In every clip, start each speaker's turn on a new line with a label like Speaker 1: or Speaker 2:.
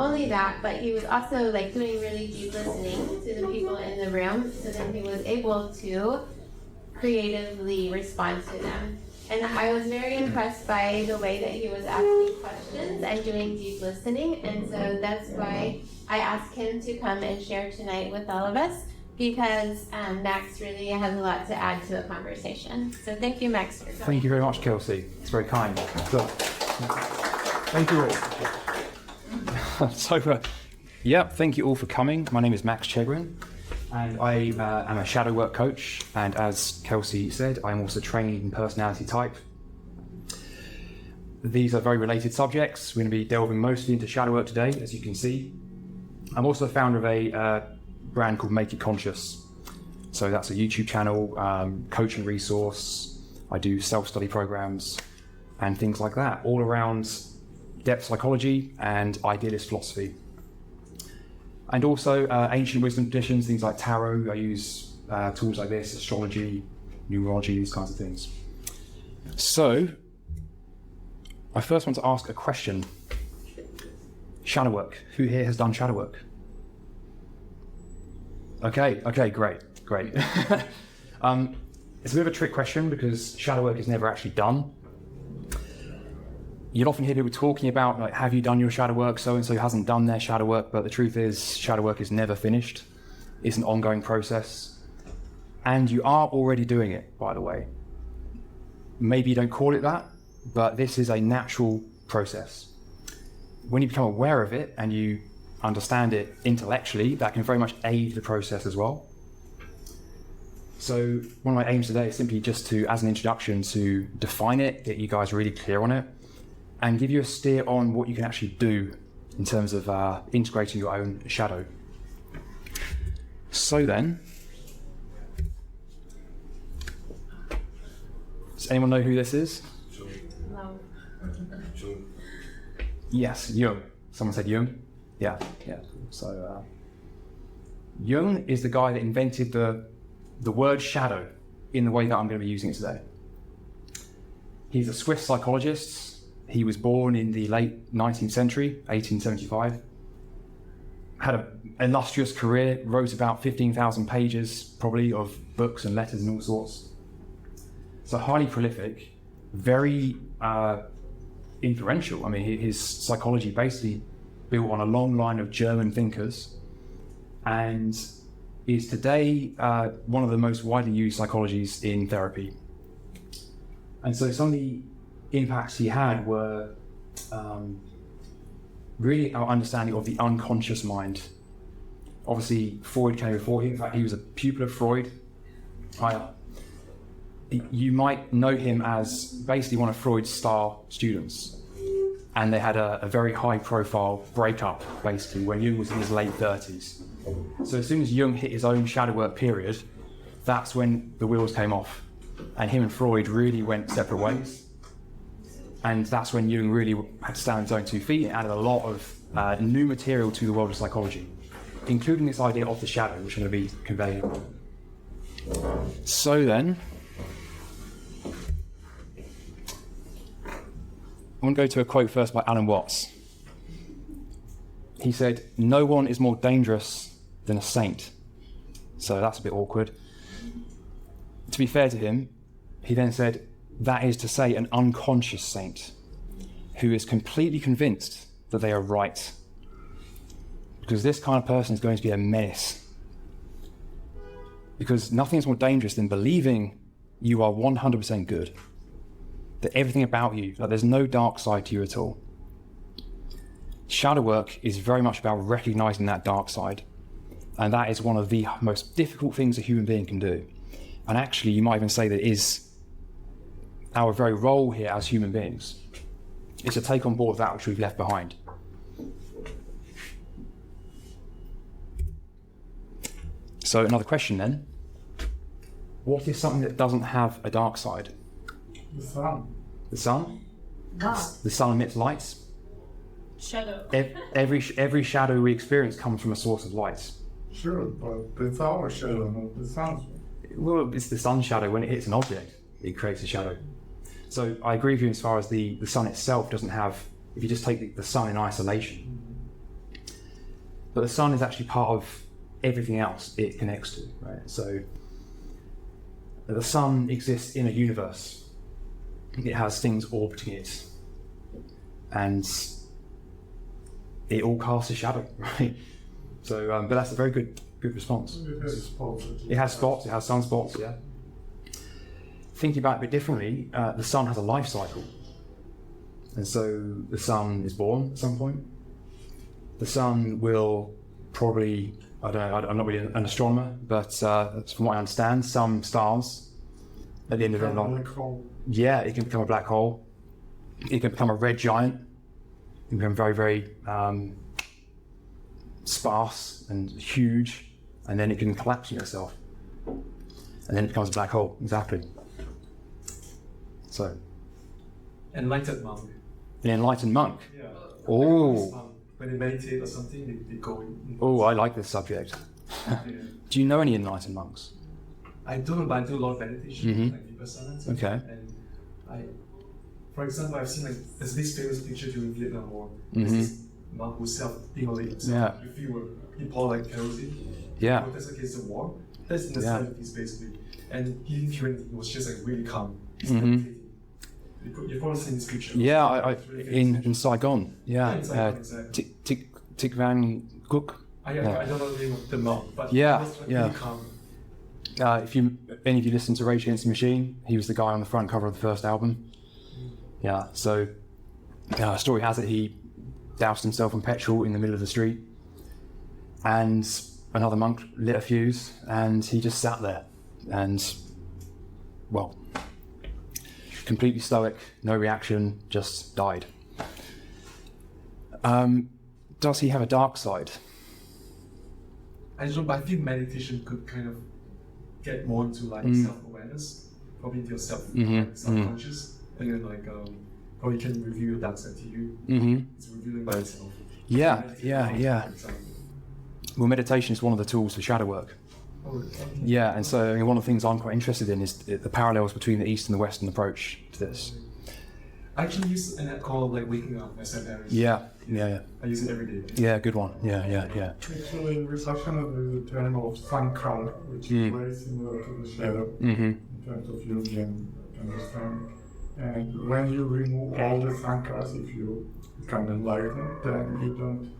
Speaker 1: only that, but he was also like doing really deep listening to the people in the room, so then he was able to creatively respond to them. And I was very impressed by the way that he was asking questions and doing deep listening, and so that's why I asked him to come and share tonight with all of us, because Max really has a lot to add to the conversation. So thank you, Max, for coming.
Speaker 2: Thank you very much, Kelsey. It's very kind. So, thank you all. Thank you all for coming. My name is Max Chegwyn, and I am a shadow work coach. And as Kelsey said, I'm also trained in personality type. These are very related subjects. We're going to be delving mostly into shadow work today, as you can see. I'm also the founder of a brand called Make It Conscious. So that's a YouTube channel, coaching resource. I do self-study programs and things like that, all around depth psychology and idealist philosophy. And also ancient wisdom traditions, things like tarot. I use tools like this, astrology, numerology, these kinds of things. So I first want to ask a question. Shadow work. Who here has done shadow work? Okay, great. It's a bit of a trick question because shadow work is never actually done. You'll often hear people talking about, like, have you done your shadow work? So-and-so hasn't done their shadow work, but the truth is shadow work is never finished. It's an ongoing process. And you are already doing it, by the way. Maybe you don't call it that, but this is a natural process. When you become aware of it and you understand it intellectually, that can very much aid the process as well. So one of my aims today is simply just to, as an introduction, to define it, get you guys really clear on it, and give you a steer on what you can actually do in terms of integrating your own shadow. So then, does anyone know who this is?
Speaker 1: No.
Speaker 2: Yes, Jung. Someone said Jung? Yeah. So Jung is the guy that invented the word shadow in the way that I'm going to be using it today. He's a Swiss psychologist. He was born in the late 19th century, 1875. Had an illustrious career, wrote about 15,000 pages probably of books and letters and all sorts. So highly prolific, very influential. I mean, his psychology basically built on a long line of German thinkers, and is today one of the most widely used psychologies in therapy. And so some of the impacts he had were really our understanding of the unconscious mind. Obviously, Freud came before him. In fact, he was a pupil of Freud. You might know him as basically one of Freud's star students. And they had a very high-profile breakup, basically, when Jung was in his late 30s. So as soon as Jung hit his own shadow work period, that's when the wheels came off. And him and Freud really went separate ways. And that's when Jung really had to stand on his own 2 feet and added a lot of new material to the world of psychology, including this idea of the shadow, which I'm going to be conveying. So then, I want to go to a quote first by Alan Watts. He said, "No one is more dangerous than a saint." So that's a bit awkward. To be fair to him, he then said, that is to say, an unconscious saint who is completely convinced that they are right. Because this kind of person is going to be a menace. Because nothing is more dangerous than believing you are 100% good. That everything about you, that there's no dark side to you at all. Shadow work is very much about recognizing that dark side. And that is one of the most difficult things a human being can do. And actually, you might even say that it is our very role here as human beings, is to take on board that which we've left behind. So another question then. What is something that doesn't have a dark side?
Speaker 3: The sun.
Speaker 2: The sun?
Speaker 1: God.
Speaker 2: The sun emits light.
Speaker 1: Shadow.
Speaker 2: Every shadow we experience comes from a source of light.
Speaker 3: Sure, but it's our shadow, not the sun's.
Speaker 2: Well, it's the sun's shadow. When it hits an object, it creates a shadow. So I agree with you as far as the sun itself doesn't have, if you just take the sun in isolation, but the sun is actually part of everything else it connects to, right? So the sun exists in a universe. It has things orbiting it, and it all casts a shadow, right? So, but that's a very good response.
Speaker 3: It has spots.
Speaker 2: It has spots, it has sunspots, yeah. Thinking about it a bit differently, the sun has a life cycle. And so the sun is born at some point. The sun will probably, I'm not really an astronomer, but from what I understand, some stars at the end of their life. Yeah, it can become a black hole. It can become a red giant. It can become very, very sparse and huge, and then it can collapse on itself. And then it becomes a black hole, exactly. So.
Speaker 4: Enlightened monk.
Speaker 2: An enlightened monk?
Speaker 4: Yeah.
Speaker 2: Oh.
Speaker 4: When they meditate or something, they go in.
Speaker 2: Oh, I like this subject.
Speaker 4: Yeah.
Speaker 2: Do you know any enlightened monks?
Speaker 4: I don't, but I do a lot of meditation, like vipassana.
Speaker 2: Okay.
Speaker 4: And for example, I've seen there's this famous picture during Vietnam War. There's this monk who self-immolated himself.
Speaker 2: Yeah.
Speaker 4: If he pour like kerosene,
Speaker 2: Yeah.
Speaker 4: protest against the war. That's in the 70s basically. And he didn't feel anything. He was just really calm. He's meditating. You've probably seen this picture.
Speaker 2: Yeah, in Saigon. Yeah.
Speaker 4: In Saigon, exactly.
Speaker 2: Chegwyn.
Speaker 4: I don't know the name of the monk, but
Speaker 2: Yeah,
Speaker 4: he was
Speaker 2: yeah.
Speaker 4: really calm.
Speaker 2: If any of you listen to Rage Against the Machine, he was the guy on the front cover of the first album. Yeah, so story has it he doused himself in petrol in the middle of the street, and another monk lit a fuse, and he just sat there, and, well, completely stoic, no reaction, just died. Does he have a dark side?
Speaker 4: I don't know, but I think meditation could kind of get more into self-awareness, probably into your self-conscious, and then probably can reveal your dark side to you. It's revealing by itself.
Speaker 2: Yeah. Well, meditation is one of the tools for shadow work. Yeah, and so one of the things I'm quite interested in is the parallels between the East and the Western approach to this.
Speaker 4: I actually use an app called Waking Up by Sam Harris.
Speaker 2: Yeah.
Speaker 4: I use it every day.
Speaker 2: Yeah, good one. Yeah.
Speaker 3: Actually, in reception there's a term of sankara, which is very similar to the shadow in terms of Jungian understanding. And when you remove all the sankaras, if you become enlightened, then you don't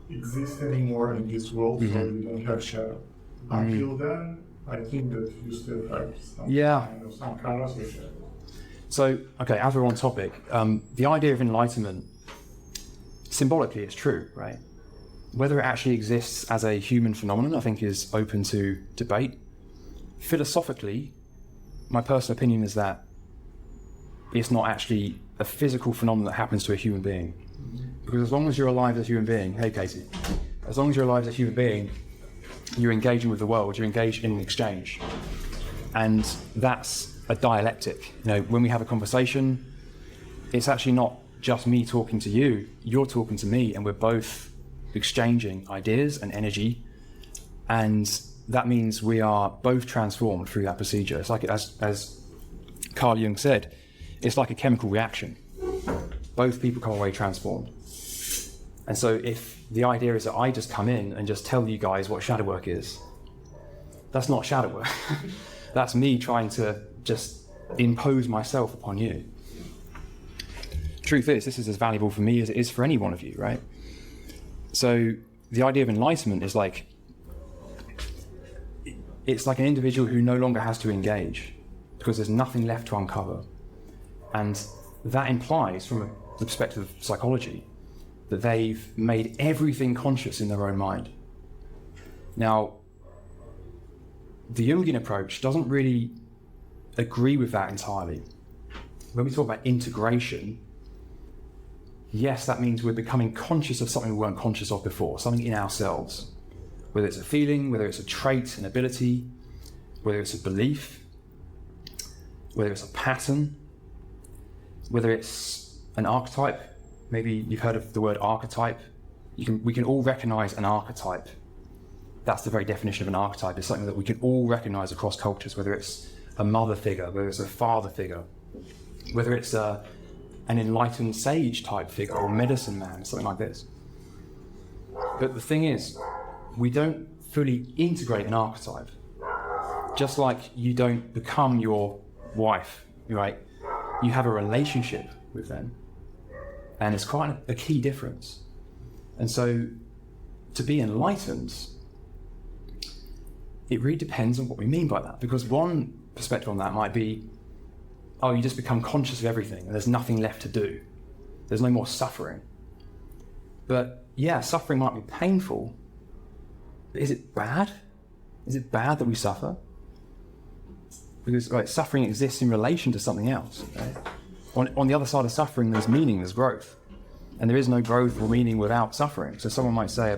Speaker 3: exist anymore in this world, so you don't have shadow. Until then, I think that you still have some kind of sankaras or shadow.
Speaker 2: So, okay, as we're on topic, the idea of enlightenment, symbolically it's true, right? Whether it actually exists as a human phenomenon, I think is open to debate. Philosophically, my personal opinion is that it's not actually a physical phenomenon that happens to a human being. Because as long as you're alive as a human being, hey Katie, as long as you're alive as a human being, you're engaging with the world, you're engaged in an exchange. And that's a dialectic. When we have a conversation, it's actually not just me talking to you, you're talking to me, and we're both exchanging ideas and energy, and that means we are both transformed through that procedure. It's like, as Carl Jung said, it's like a chemical reaction. Both people come away transformed. And so if the idea is that I just come in and just tell you guys what shadow work is, that's not shadow work. That's me trying to just impose myself upon you. Truth is, this is as valuable for me as it is for any one of you, right? So the idea of enlightenment is it's like an individual who no longer has to engage because there's nothing left to uncover. And that implies, from the perspective of psychology, that they've made everything conscious in their own mind. Now, the Jungian approach doesn't really agree with that entirely. When we talk about integration, yes, that means we're becoming conscious of something we weren't conscious of before, something in ourselves. Whether it's a feeling, whether it's a trait, an ability, whether it's a belief, whether it's a pattern, whether it's an archetype. Maybe you've heard of the word archetype. We can all recognize an archetype. That's the very definition of an archetype. It's something that we can all recognize across cultures, whether it's a mother figure, whether it's a father figure, whether it's an enlightened sage type figure or medicine man, something like this. But the thing is, we don't fully integrate an archetype. Just like you don't become your wife, right? You have a relationship with them. And it's quite a key difference. And so to be enlightened, it really depends on what we mean by that. Because one perspective on that might be, oh, you just become conscious of everything and there's nothing left to do. There's no more suffering. But yeah, suffering might be painful. But is it bad? Is it bad that we suffer? Because suffering exists in relation to something else. Right? On the other side of suffering, there's meaning, there's growth. And there is no growth or meaning without suffering. So someone might say,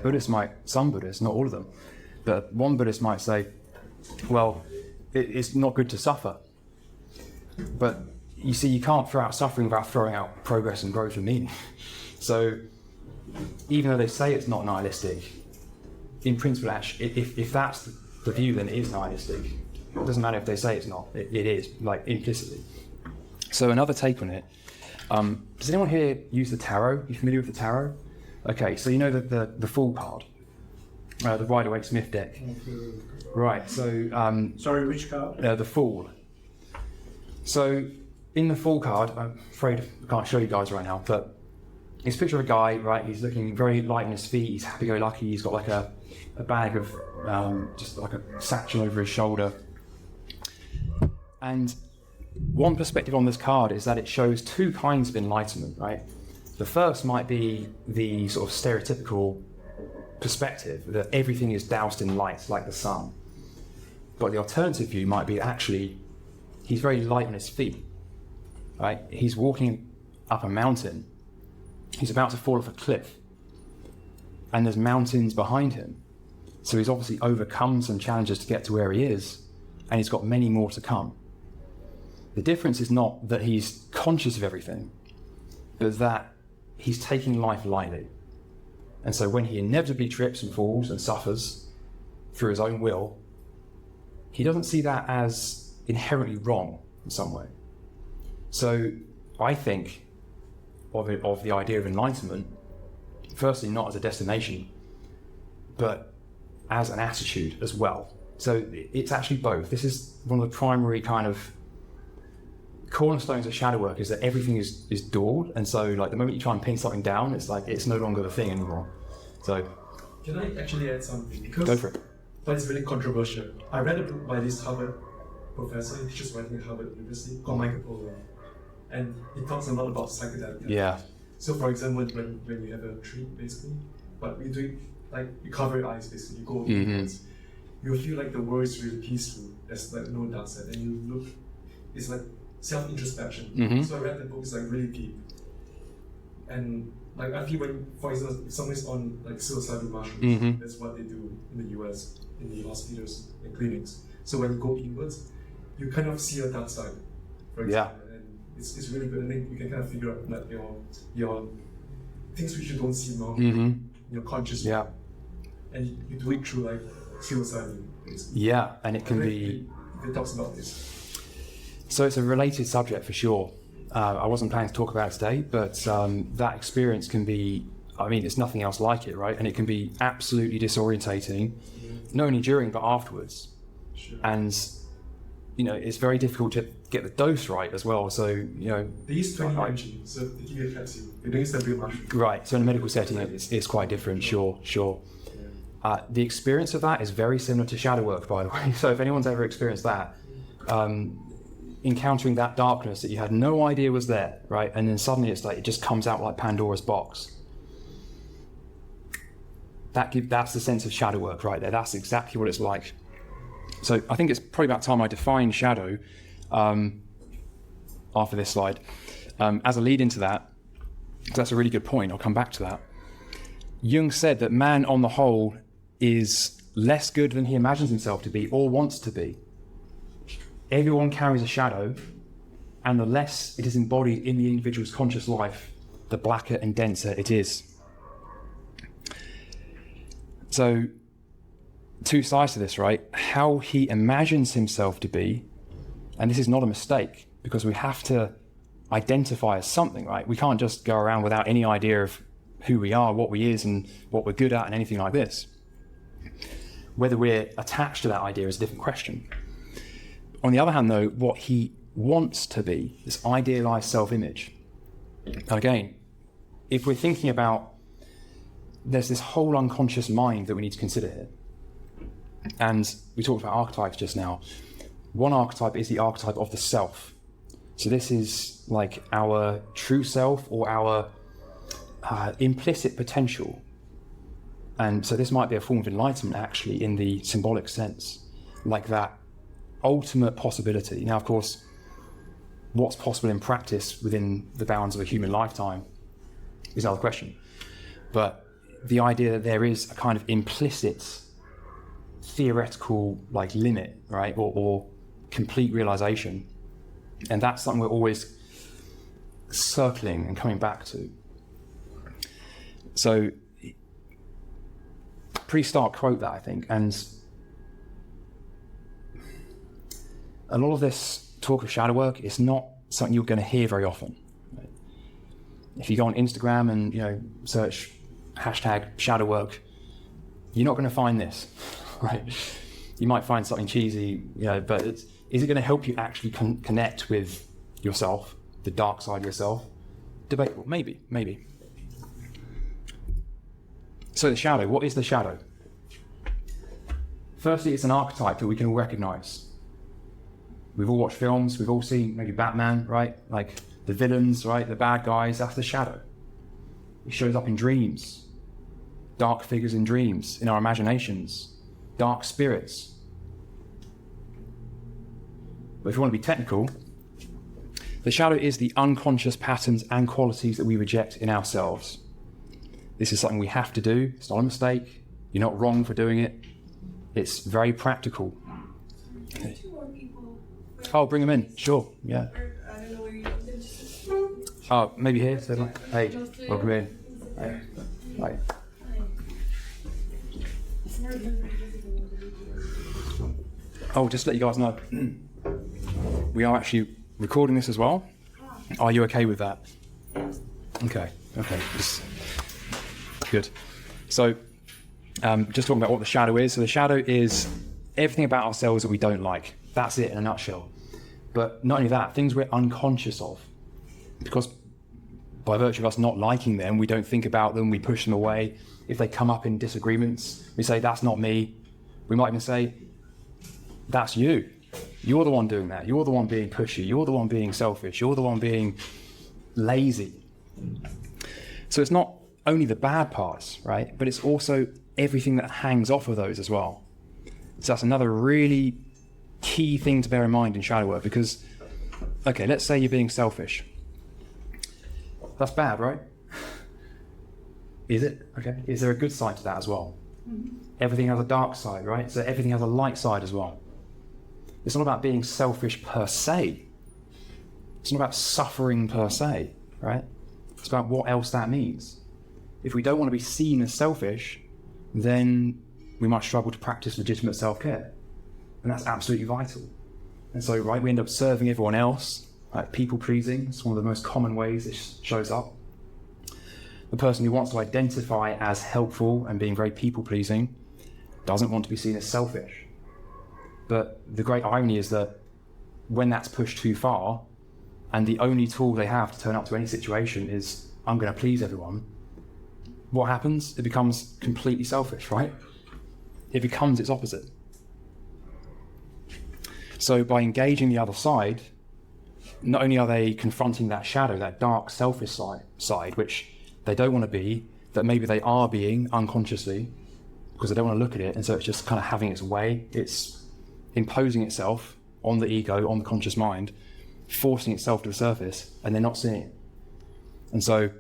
Speaker 2: some Buddhists, not all of them, but one Buddhist might say, well, it's not good to suffer. But you see, you can't throw out suffering without throwing out progress and growth and meaning. So even though they say it's not nihilistic, in principle, actually, if that's the view, then it is nihilistic. It doesn't matter if they say it's not, it is, like implicitly. So another take on it, does anyone here use the tarot? You familiar with the tarot? Okay, so you know the Fool card, the Rider-Waite-Smith deck. Right, so...
Speaker 3: Sorry, which card?
Speaker 2: The Fool. So in the Fool card, I'm afraid I can't show you guys right now, but it's a picture of a guy, right? He's looking very light on his feet, he's happy-go-lucky, he's got like a bag of, just like a satchel over his shoulder. And one perspective on this card is that it shows two kinds of enlightenment, right? The first might be the sort of stereotypical perspective that everything is doused in light, like the sun. But the alternative view might be actually he's very light on his feet, right? He's walking up a mountain. He's about to fall off a cliff. And there's mountains behind him. So he's obviously overcome some challenges to get to where he is, and he's got many more to come. The difference is not that he's conscious of everything, but that he's taking life lightly. And so when he inevitably trips and falls and suffers through his own will, he doesn't see that as inherently wrong in some way. So I think of the idea of enlightenment, firstly not as a destination, but as an attitude as well. So it's actually both. This is one of the primary kind of cornerstones of shadow work, is that everything is dual, and so like the moment you try and pin something down, it's like it's no longer the thing anymore. So
Speaker 4: can I actually add something? Because
Speaker 2: go for it.
Speaker 4: But it's really controversial. I read a book by this Harvard professor, he teaches writing at Harvard University, called Michael Pollan, and he talks a lot about psychedelic.
Speaker 2: Yeah.
Speaker 4: So for example, when you have a treat, basically, but you do like you cover your eyes, basically, you go inwards, you feel like the world is really peaceful. There's like no dark side, and you look, it's like self-introspection. So I read the book, it's like really deep. And like I feel when, for example, if someone's on like psilocybin mushrooms, that's what they do in the US, in the hospitals and clinics. So when you go inwards, you kind of see a dark side, for example. Yeah. And it's really good, and then you can kind of figure out like your things which you don't see normally in your consciousness. Yeah. And you do it through like psilocybin, basically. Yeah, and it can be... It talks about this.
Speaker 2: So it's a related subject for sure. I wasn't planning to talk about it today, but that experience can be, I mean, it's nothing else like it, right? And it can be absolutely disorientating, not only during, but afterwards.
Speaker 4: Sure.
Speaker 2: And, you know, it's very difficult to get the dose right as well. So, you know...
Speaker 4: They use 20 mg, so they give you a capsule. They don't use the real mushroom.
Speaker 2: Right, so in a medical setting, it's quite different, sure. The experience of that is very similar to shadow work, by the way. So if anyone's ever experienced that, encountering that darkness that you had no idea was there, right? And then suddenly it's like, it just comes out like Pandora's box. That's the sense of shadow work right there. That's exactly what it's like. So I think it's probably about time I define shadow after this slide. As a lead into that, because that's a really good point, I'll come back to that. Jung said that man on the whole is less good than he imagines himself to be or wants to be. Everyone carries a shadow, and the less it is embodied in the individual's conscious life, the blacker and denser it is. So, two sides to this, right? How he imagines himself to be, and this is not a mistake, because we have to identify as something, right? We can't just go around without any idea of who we are, what we is, and what we're good at, and anything like this. Whether we're attached to that idea is a different question. On the other hand, though, what he wants to be, this idealized self-image. And again, if we're thinking about, there's this whole unconscious mind that we need to consider here. And we talked about archetypes just now. One archetype is the archetype of the self. So this is like our true self, or our implicit potential. And so this might be a form of enlightenment, actually, in the symbolic sense, like that ultimate possibility. Now, of course, what's possible in practice within the bounds of a human lifetime is another question. But the idea that there is a kind of implicit theoretical like limit, right, or complete realization, and that's something we're always circling and coming back to. So pretty stark quote that, I think, and a lot of this talk of shadow work is not something you're going to hear very often. Right? If you go on Instagram and search hashtag shadow work, you're not going to find this, right? You might find something cheesy, but is it going to help you actually connect with yourself, the dark side of yourself? Debatable, maybe. So the shadow, what is the shadow? Firstly, it's an archetype that we can all recognize. We've all watched films, we've all seen maybe Batman, right? Like the villains, right? The bad guys, that's the shadow. It shows up in dreams, dark figures in dreams, in our imaginations, dark spirits. But if you want to be technical, the shadow is the unconscious patterns and qualities that we reject in ourselves. This is something we have to do. It's not a mistake. You're not wrong for doing it. It's very practical. Okay. Oh, bring them in. Sure. Yeah. Oh, maybe here. So, hey, welcome in. Hi. Oh, just to let you guys know, we are actually recording this as well. Are you okay with that? Okay. Good. So, just talking about what the shadow is. So the shadow is everything about ourselves that we don't like. That's it in a nutshell. But not only that, things we're unconscious of. Because by virtue of us not liking them, we don't think about them, we push them away. If they come up in disagreements, we say, that's not me. We might even say, that's you. You're the one doing that. You're the one being pushy. You're the one being selfish. You're the one being lazy. So it's not only the bad parts, right? But it's also everything that hangs off of those as well. So that's another really key thing to bear in mind in shadow work, because, okay, let's say you're being selfish. That's bad, right? Is it? Okay. Is there a good side to that as well? Mm-hmm. Everything has a dark side, right? So everything has a light side as well. It's not about being selfish per se. It's not about suffering per se, right? It's about what else that means. If we don't want to be seen as selfish, then we might struggle to practice legitimate self-care. And that's absolutely vital. And so, right, we end up serving everyone else, right? People-pleasing is one of the most common ways it shows up. The person who wants to identify as helpful and being very people-pleasing doesn't want to be seen as selfish. But the great irony is that when that's pushed too far, and the only tool they have to turn up to any situation is, I'm going to please everyone, what happens? It becomes completely selfish, right? It becomes its opposite. So by engaging the other side, not only are they confronting that shadow, that dark, selfish side, which they don't want to be, that maybe they are being unconsciously, because they don't want to look at it, and so it's just kind of having its way. It's imposing itself on the ego, on the conscious mind, forcing itself to the surface, and they're not seeing it. And so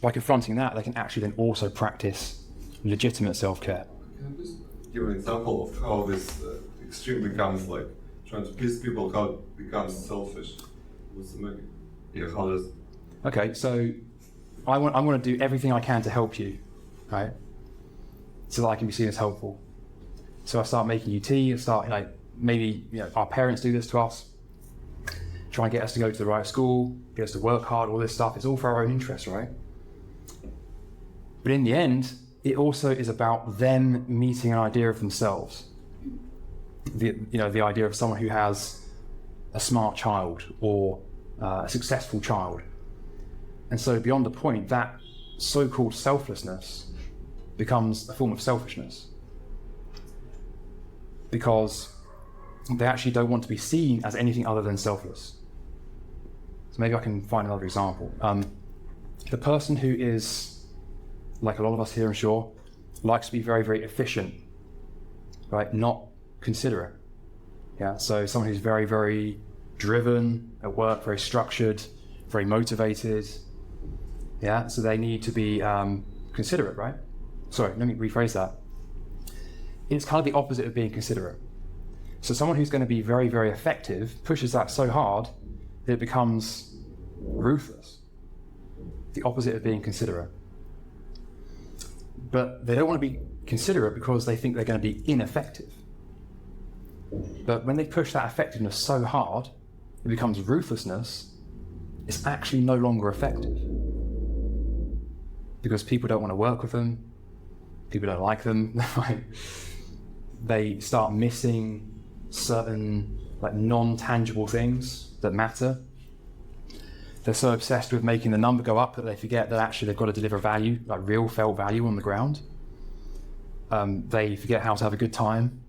Speaker 2: by confronting that, they can actually then also practice legitimate self-care.
Speaker 5: Can I just give an example of how this extreme becomes, like trying to please people, how it becomes selfish? How does...
Speaker 2: Okay, so I want to do everything I can to help you, right? So that I can be seen as helpful. So I start making you tea, I start, maybe our parents do this to us, try and get us to go to the right school, get us to work hard, all this stuff. It's all for our own interests, right? But in the end, it also is about them meeting an idea of themselves. The idea of someone who has a smart child or a successful child. And so beyond the point, that so-called selflessness becomes a form of selfishness, because they actually don't want to be seen as anything other than selfless. So maybe I can find another example. The person who is, like a lot of us here, I'm sure, likes to be very, very efficient, right? Not considerate. Yeah. So someone who's very, very driven at work, very structured, very motivated. Yeah. So they need to be considerate, right? Sorry, let me rephrase that. It's kind of the opposite of being considerate. So someone who's going to be very, very effective pushes that so hard that it becomes ruthless. The opposite of being considerate. But they don't want to be considerate because they think they're going to be ineffective. But when they push that effectiveness so hard, it becomes ruthlessness. It's actually no longer effective. Because people don't want to work with them. People don't like them. They start missing certain non-tangible things that matter. They're so obsessed with making the number go up that they forget that actually they've got to deliver value, like real felt value on the ground. They forget how to have a good time.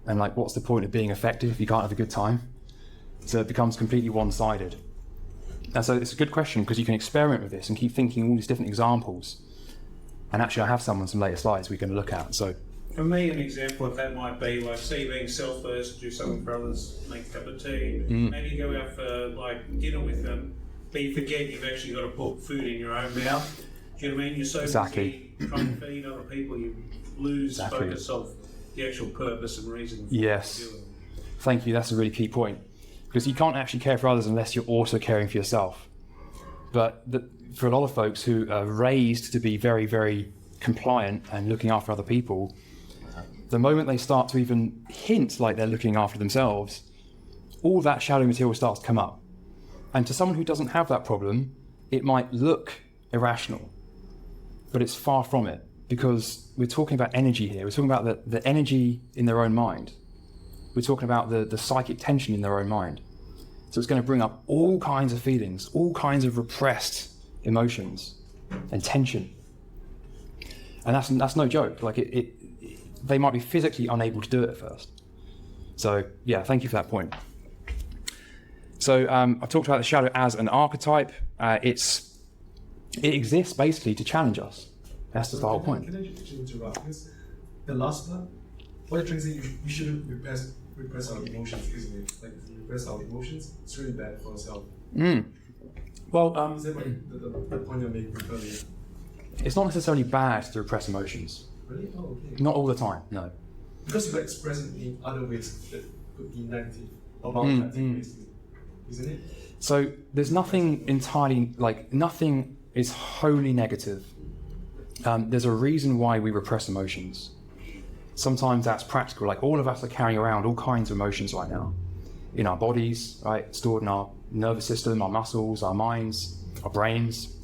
Speaker 2: And what's the point of being effective if you can't have a good time? So it becomes completely one-sided. And so it's a good question, because you can experiment with this and keep thinking all these different examples. And actually I have some later slides we can look at. So
Speaker 6: for me, an example of that might be say being self-first, do something for others, make a cup of tea, maybe go out for dinner with them, but you forget you've actually got to put food in your own mouth. Do you know what I mean? You're so busy trying to feed other people, you lose focus of the actual purpose and reason for
Speaker 2: yes.
Speaker 6: what you're doing.
Speaker 2: Thank you, that's a really key point. Because you can't actually care for others unless you're also caring for yourself. But for a lot of folks who are raised to be very, very compliant and looking after other people, the moment they start to even hint like they're looking after themselves, all that shadow material starts to come up. And to someone who doesn't have that problem, it might look irrational, but it's far from it, because we're talking about energy here. We're talking about the energy in their own mind. We're talking about the psychic tension in their own mind. So it's going to bring up all kinds of feelings, all kinds of repressed emotions and tension. And that's no joke. They might be physically unable to do it at first. So yeah, thank you for that point. So I've talked about the shadow as an archetype. It exists basically to challenge us. That's just the whole point.
Speaker 4: Can I just interrupt? Because the last part, what you're trying to say, we shouldn't repress our emotions, isn't it? If we repress our emotions, it's really bad for ourselves.
Speaker 2: Well,
Speaker 4: is that the point you're making earlier?
Speaker 2: It's not necessarily bad to repress emotions.
Speaker 4: Really? Oh, okay.
Speaker 2: Not all the time, no.
Speaker 4: Because you're expressing in other ways that could be negative or non-negative, basically, isn't it?
Speaker 2: So there's nothing entirely, nothing is wholly negative. There's a reason why we repress emotions. Sometimes that's practical, all of us are carrying around all kinds of emotions right now in our bodies, right, stored in our nervous system, our muscles, our minds, our brains.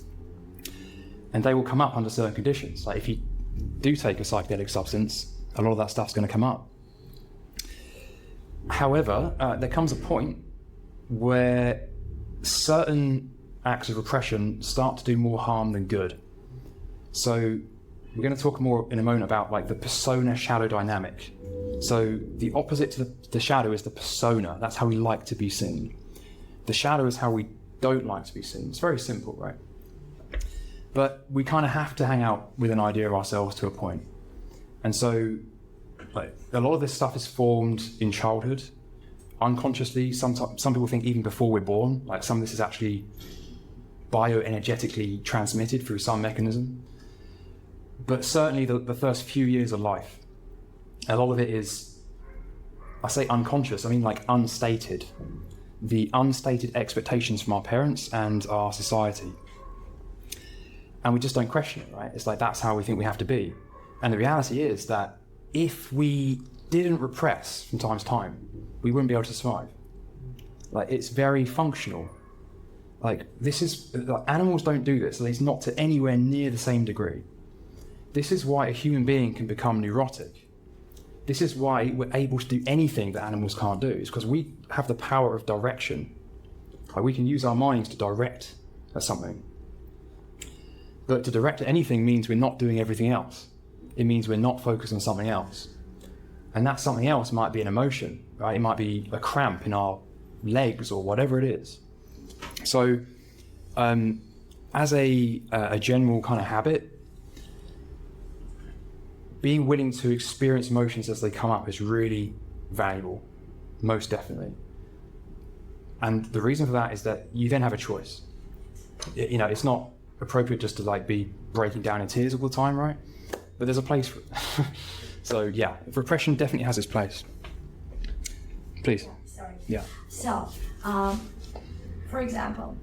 Speaker 2: And they will come up under certain conditions. If you do take a psychedelic substance, a lot of that stuff's going to come up. However, there comes a point where certain acts of repression start to do more harm than good. So we're going to talk more in a moment about the persona shadow dynamic. So the opposite to the shadow is the persona. That's how we like to be seen. The shadow is how we don't like to be seen. It's very simple, right? But we kind of have to hang out with an idea of ourselves to a point. And so a lot of this stuff is formed in childhood, unconsciously. Some people think even before we're born, some of this is actually bioenergetically transmitted through some mechanism. But certainly the first few years of life, a lot of it is, I say unconscious, I mean unstated. The unstated expectations from our parents and our society. And we just don't question it, right? It's that's how we think we have to be. And the reality is that if we didn't repress from time to time, we wouldn't be able to survive. It's very functional. This is, animals don't do this, at least not to anywhere near the same degree. This is why a human being can become neurotic. This is why we're able to do anything that animals can't do. It's because we have the power of direction. Like we can use our minds to direct at something. But to direct at anything means we're not doing everything else. It means we're not focused on something else. And that something else might be an emotion, right? It might be a cramp in our legs or whatever it is. So as a general kind of habit, being willing to experience emotions as they come up is really valuable, most definitely. And the reason for that is that you then have a choice. You know, it's not appropriate just to like be breaking down in tears all the time, right? But there's a place for it. So yeah, repression definitely has its place. Please.
Speaker 7: Sorry.
Speaker 2: Yeah.
Speaker 7: So, for example,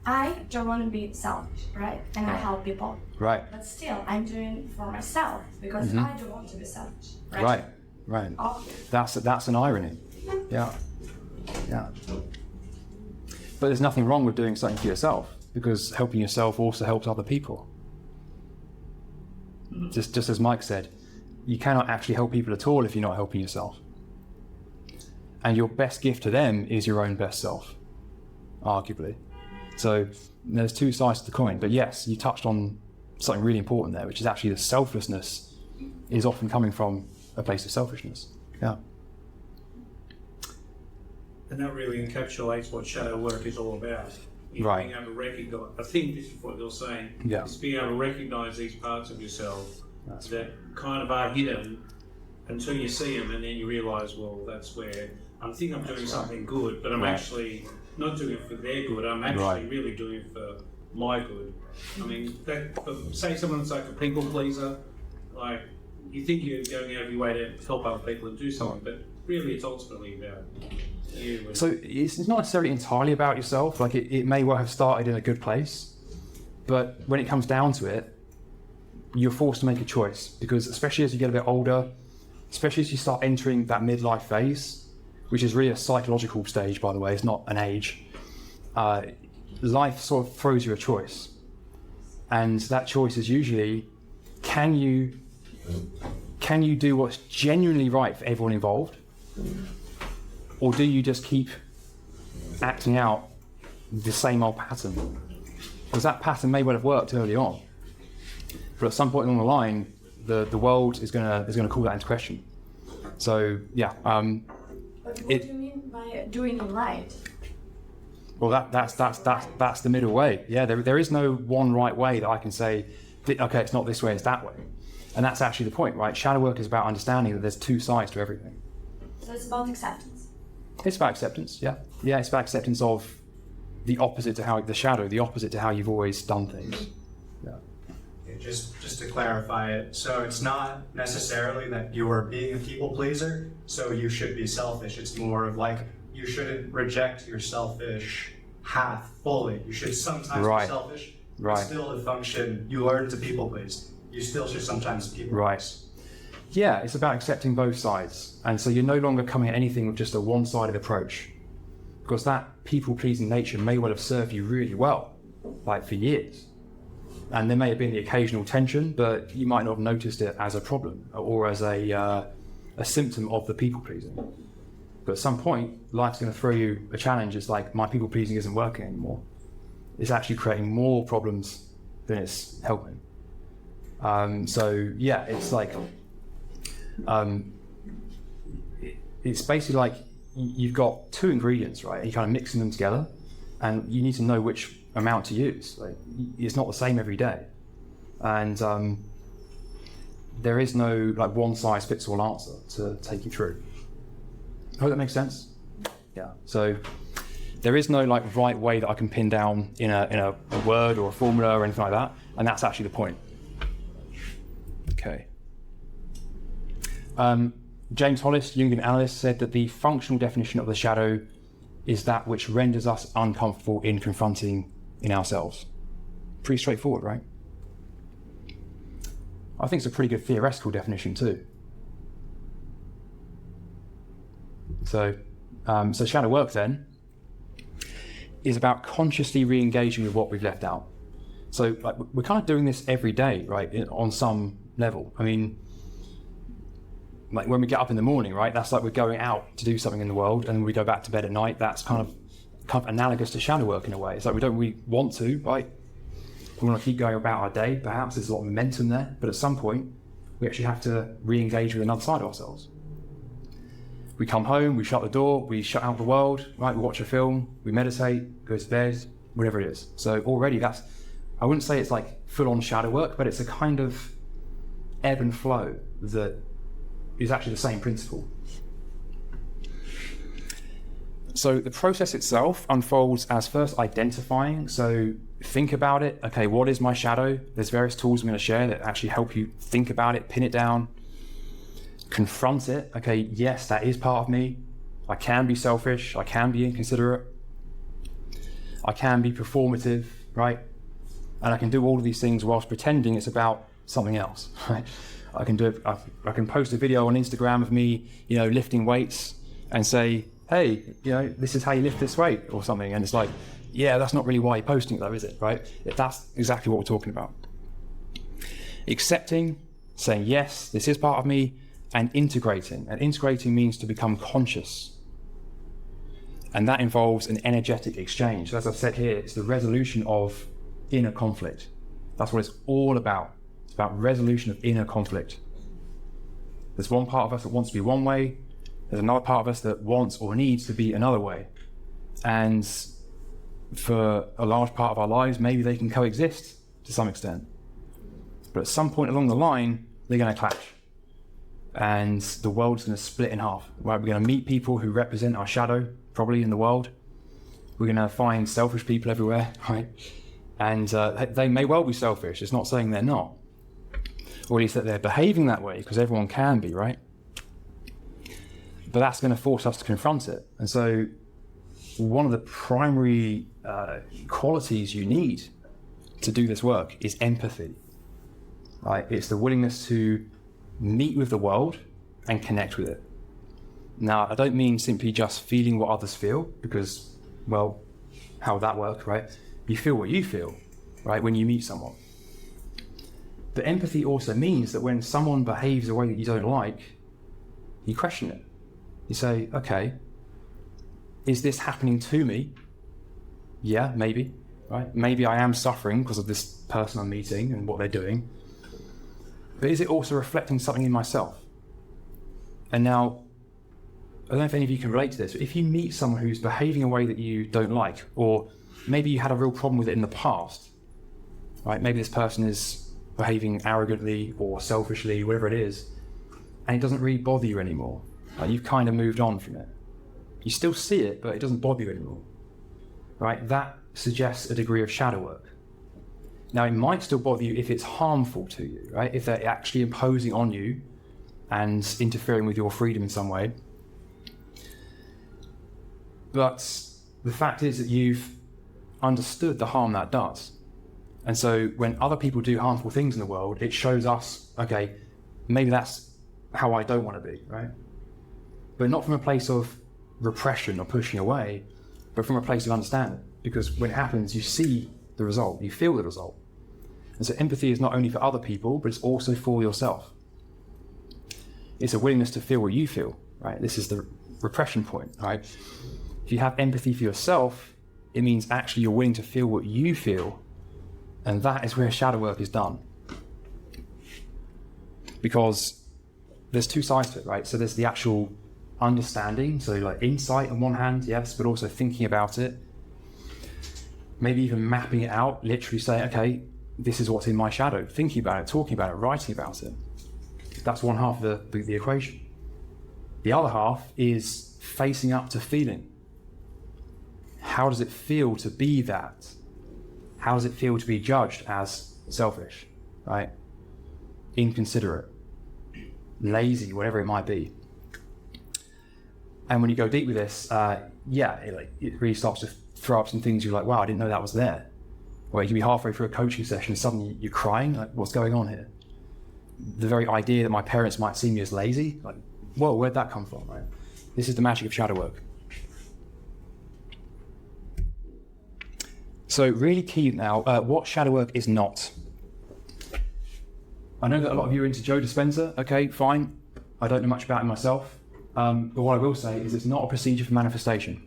Speaker 7: I don't want to be selfish, right? And I help people.
Speaker 2: Right.
Speaker 7: But still, I'm doing it for myself because I don't want to be selfish.
Speaker 2: Right.
Speaker 7: Obvious.
Speaker 2: That's an irony. Yeah. But there's nothing wrong with doing something for yourself, because helping yourself also helps other people. Just as Mike said, you cannot actually help people at all if you're not helping yourself. And your best gift to them is your own best self, arguably. So there's two sides to the coin. But yes, you touched on something really important there, which is actually the selflessness is often coming from a place of selfishness. Yeah.
Speaker 6: And that really encapsulates what shadow work is all about.
Speaker 2: Right.
Speaker 6: Being able to recognise, I think this is what you're saying,
Speaker 2: Yeah.
Speaker 6: is being able to recognise these parts of yourself that kind of are hidden until you see them, and then you realise, well, that's where I think I'm doing something good, but I'm actually not doing it for their good, I'm actually really doing it for my good. I mean, say someone's like a people pleaser, like you think you're going out of your way to help other people and do something, but really it's ultimately about you.
Speaker 2: So it's not necessarily entirely about yourself. Like it may well have started in a good place, but when it comes down to it, you're forced to make a choice, because especially as you get a bit older, especially as you start entering that midlife phase, which is really a psychological stage, by the way, it's not an age, life sort of throws you a choice. And that choice is usually, can you do what's genuinely right for everyone involved? Or do you just keep acting out the same old pattern? Because that pattern may well have worked early on, but at some point along the line, the world is gonna call that into question. So yeah.
Speaker 7: But what do you mean by doing it right?
Speaker 2: Well, that's the middle way. Yeah, there is no one right way that I can say, okay, it's not this way, it's that way. And that's actually the point, right? Shadow work is about understanding that there's two sides to everything.
Speaker 7: So it's about acceptance.
Speaker 2: It's about acceptance, yeah. Yeah, it's about acceptance of the opposite to how the shadow, the opposite to how you've always done things. Yeah.
Speaker 8: Just to clarify it, so it's not necessarily that you are being a people pleaser, so you should be selfish. It's more of like you shouldn't reject your selfish half fully. You should sometimes be selfish, but still to function. You learn to people please. You still should sometimes people please.
Speaker 2: Yeah, it's about accepting both sides, and so you're no longer coming at anything with just a one-sided approach, because that people-pleasing nature may well have served you really well, like for years. And there may have been the occasional tension, but you might not have noticed it as a problem or as a symptom of the people-pleasing. But at some point, life's going to throw you a challenge. It's like, my people-pleasing isn't working anymore. It's actually creating more problems than it's helping. So yeah, it's like, it's basically like you've got two ingredients, right? And you're kind of mixing them together, and you need to know which amount to use. Like, it's not the same every day, and there is no like one size fits all answer to take you through. I hope that makes sense. Yeah. So there is no like right way that I can pin down in a word or a formula or anything like that, and that's actually the point. Okay. James Hollis, Jungian analyst, said that the functional definition of the shadow is that which renders us uncomfortable in confronting in ourselves. Pretty straightforward, right? I think it's a pretty good theoretical definition too. So shadow work then is about consciously re-engaging with what we've left out. So like, we're kind of doing this every day, right, on some level. I mean, like when we get up in the morning, right? That's like we're going out to do something in the world, and we go back to bed at night. That's kind of analogous to shadow work in a way. It's like we don't really want to, right? We want to keep going about our day. Perhaps there's a lot of momentum there, but at some point, we actually have to re-engage with another side of ourselves. We come home, we shut the door, we shut out the world, right? We watch a film, we meditate, go to bed, whatever it is. So already that's, I wouldn't say it's like full-on shadow work, but it's a kind of ebb and flow that is actually the same principle. So the process itself unfolds as first identifying. So think about it. Okay, what is my shadow? There's various tools I'm going to share that actually help you think about it, pin it down, confront it. Okay, yes, that is part of me. I can be selfish. I can be inconsiderate. I can be performative, right? And I can do all of these things whilst pretending it's about something else, right? I can post a video on Instagram of me, lifting weights and say, hey, this is how you lift this weight or something. And it's like, yeah, that's not really why you're posting it though, is it, right? That's exactly what we're talking about. Accepting, saying, yes, this is part of me, and integrating. And integrating means to become conscious. And that involves an energetic exchange. So as I've said here, it's the resolution of inner conflict. That's what it's all about. It's about resolution of inner conflict. There's one part of us that wants to be one way. There's another part of us that wants or needs to be another way. And for a large part of our lives, maybe they can coexist to some extent. But at some point along the line, they're going to clash. And the world's going to split in half. Right? We're going to meet people who represent our shadow, probably in the world. We're going to find selfish people everywhere, right? And they may well be selfish. It's not saying they're not. Or at least that they're behaving that way, because everyone can be, right? But that's going to force us to confront it. And so one of the primary qualities you need to do this work is empathy. Right? It's the willingness to meet with the world and connect with it. Now, I don't mean simply just feeling what others feel, because, well, how would that work, right? You feel what you feel, right, when you meet someone. But empathy also means that when someone behaves a way that you don't like, you question it. You say, okay, is this happening to me? Yeah, maybe, right? Maybe I am suffering because of this person I'm meeting and what they're doing. But is it also reflecting something in myself? And now, I don't know if any of you can relate to this, but if you meet someone who's behaving a way that you don't like, or maybe you had a real problem with it in the past, right? Maybe this person is behaving arrogantly or selfishly, whatever it is, and it doesn't really bother you anymore. Like you've kind of moved on from it. You still see it, but it doesn't bother you anymore, right? That suggests a degree of shadow work. Now, it might still bother you if it's harmful to you, right? If they're actually imposing on you and interfering with your freedom in some way. But the fact is that you've understood the harm that does. And so when other people do harmful things in the world, it shows us, okay, maybe that's how I don't want to be, right? But not from a place of repression or pushing away, but from a place of understanding. Because when it happens, you see the result, you feel the result. And so empathy is not only for other people, but it's also for yourself. It's a willingness to feel what you feel, right? This is the repression point, right? If you have empathy for yourself, it means actually you're willing to feel what you feel. And that is where shadow work is done. Because there's two sides to it, right? So there's the actual understanding, so like insight on one hand, yes, but also thinking about it. Maybe even mapping it out, literally saying, okay, this is what's in my shadow. Thinking about it, talking about it, writing about it. That's one half of the equation. The other half is facing up to feeling. How does it feel to be that? How does it feel to be judged as selfish, right? Inconsiderate, lazy, whatever it might be. And when you go deep with this, it really starts to throw up some things you're like, wow, I didn't know that was there. Or you can be halfway through a coaching session and suddenly you're crying, like, what's going on here? The very idea that my parents might see me as lazy, like, whoa, where'd that come from, right? This is the magic of shadow work. So really key now, what shadow work is not. I know that a lot of you are into Joe Dispenza. Okay, fine. I don't know much about him myself. But what I will say is it's not a procedure for manifestation.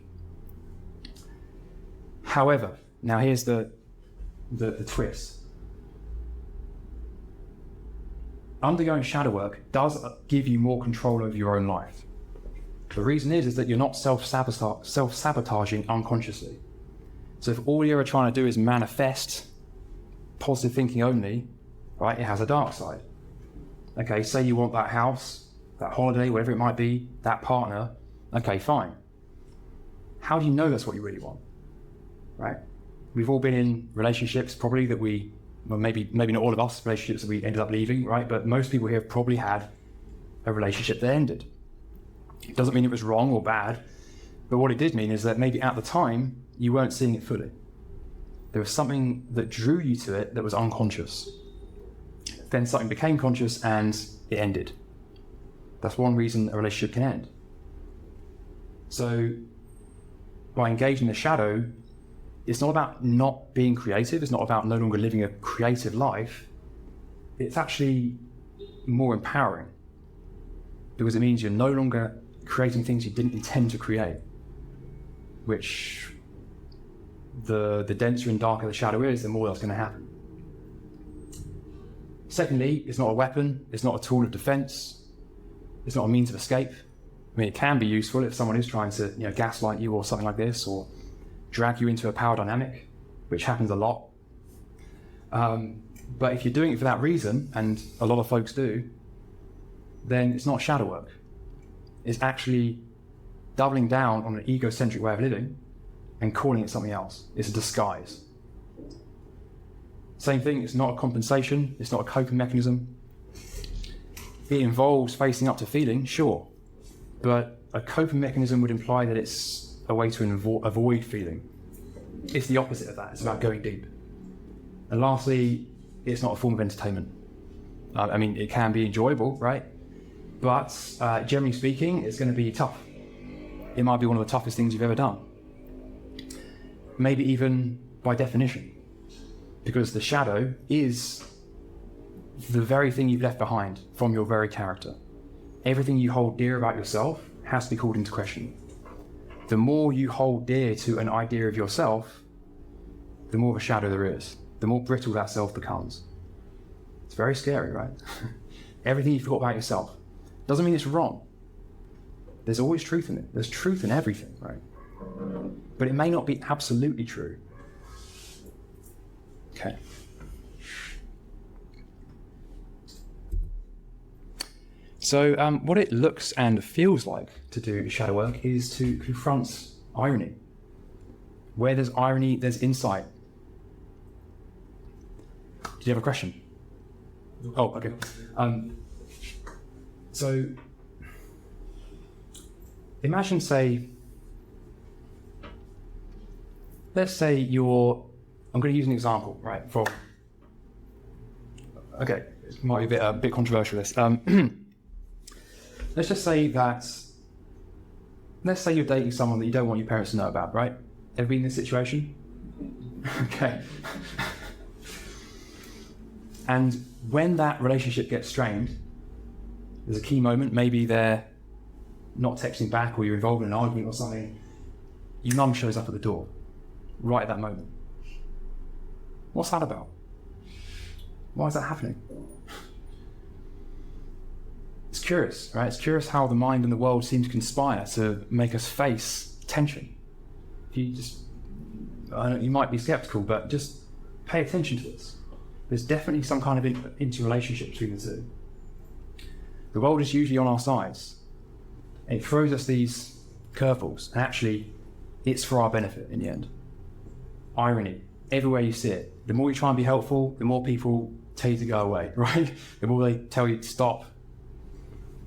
Speaker 2: However, now here's the twist. Undergoing shadow work does give you more control over your own life. The reason is that you're not self-sabotaging unconsciously. So if all you're trying to do is manifest positive thinking only, right, it has a dark side. Okay, say you want that house, that holiday, whatever it might be, that partner, okay, fine. How do you know that's what you really want, right? We've all been in relationships probably that well, maybe not all of us, relationships that we ended up leaving, right? But most people here have probably had a relationship that ended. It doesn't mean it was wrong or bad, but what it did mean is that maybe at the time, you weren't seeing it fully. There was something that drew you to it that was unconscious. Then something became conscious and it ended. That's one reason a relationship can end. So by engaging the shadow, it's not about not being creative. It's not about no longer living a creative life. It's actually more empowering because it means you're no longer creating things you didn't intend to create, which the denser and darker the shadow is, the more that's going to happen. Secondly, it's not a weapon. It's not a tool of defense. It's not a means of escape. I mean, it can be useful if someone is trying to, gaslight you or something like this, or drag you into a power dynamic, which happens a lot. But if you're doing it for that reason, and a lot of folks do, then it's not shadow work. It's actually doubling down on an egocentric way of living and calling it something else. It's a disguise. Same thing, it's not a compensation, it's not a coping mechanism. It involves facing up to feeling, sure, but a coping mechanism would imply that it's a way to avoid feeling. It's the opposite of that, it's about going deep. And lastly, it's not a form of entertainment. I mean, it can be enjoyable, right? But generally speaking, it's going to be tough. It might be one of the toughest things you've ever done. Maybe even by definition. Because the shadow is the very thing you've left behind from your very character. Everything you hold dear about yourself has to be called into question. The more you hold dear to an idea of yourself, the more of a shadow there is, the more brittle that self becomes. It's very scary, right? Everything you thought about yourself. Doesn't mean it's wrong. There's always truth in it. There's truth in everything, right? But it may not be absolutely true. Okay. So what it looks and feels like to do shadow work is to confront irony. Where there's irony, there's insight. Did you have a question? Oh, okay. So imagine, let's say I'm going to use an example, right? Okay, it might be a bit controversial, this. Let's just say let's say you're dating someone that you don't want your parents to know about, right? Ever been in this situation? Okay. And when that relationship gets strained, there's a key moment, maybe they're not texting back or you're involved in an argument or something, your mum shows up at the door, right at that moment. What's that about? Why is that happening? It's curious, right? It's curious how the mind and the world seem to conspire to make us face tension. You might be skeptical, but just pay attention to this. There's definitely some kind of interrelationship between the two. The world is usually on our sides. It throws us these curveballs, and actually, it's for our benefit in the end. Irony, everywhere you see it. The more you try and be helpful, the more people tell you to go away, right? The more they tell you to stop.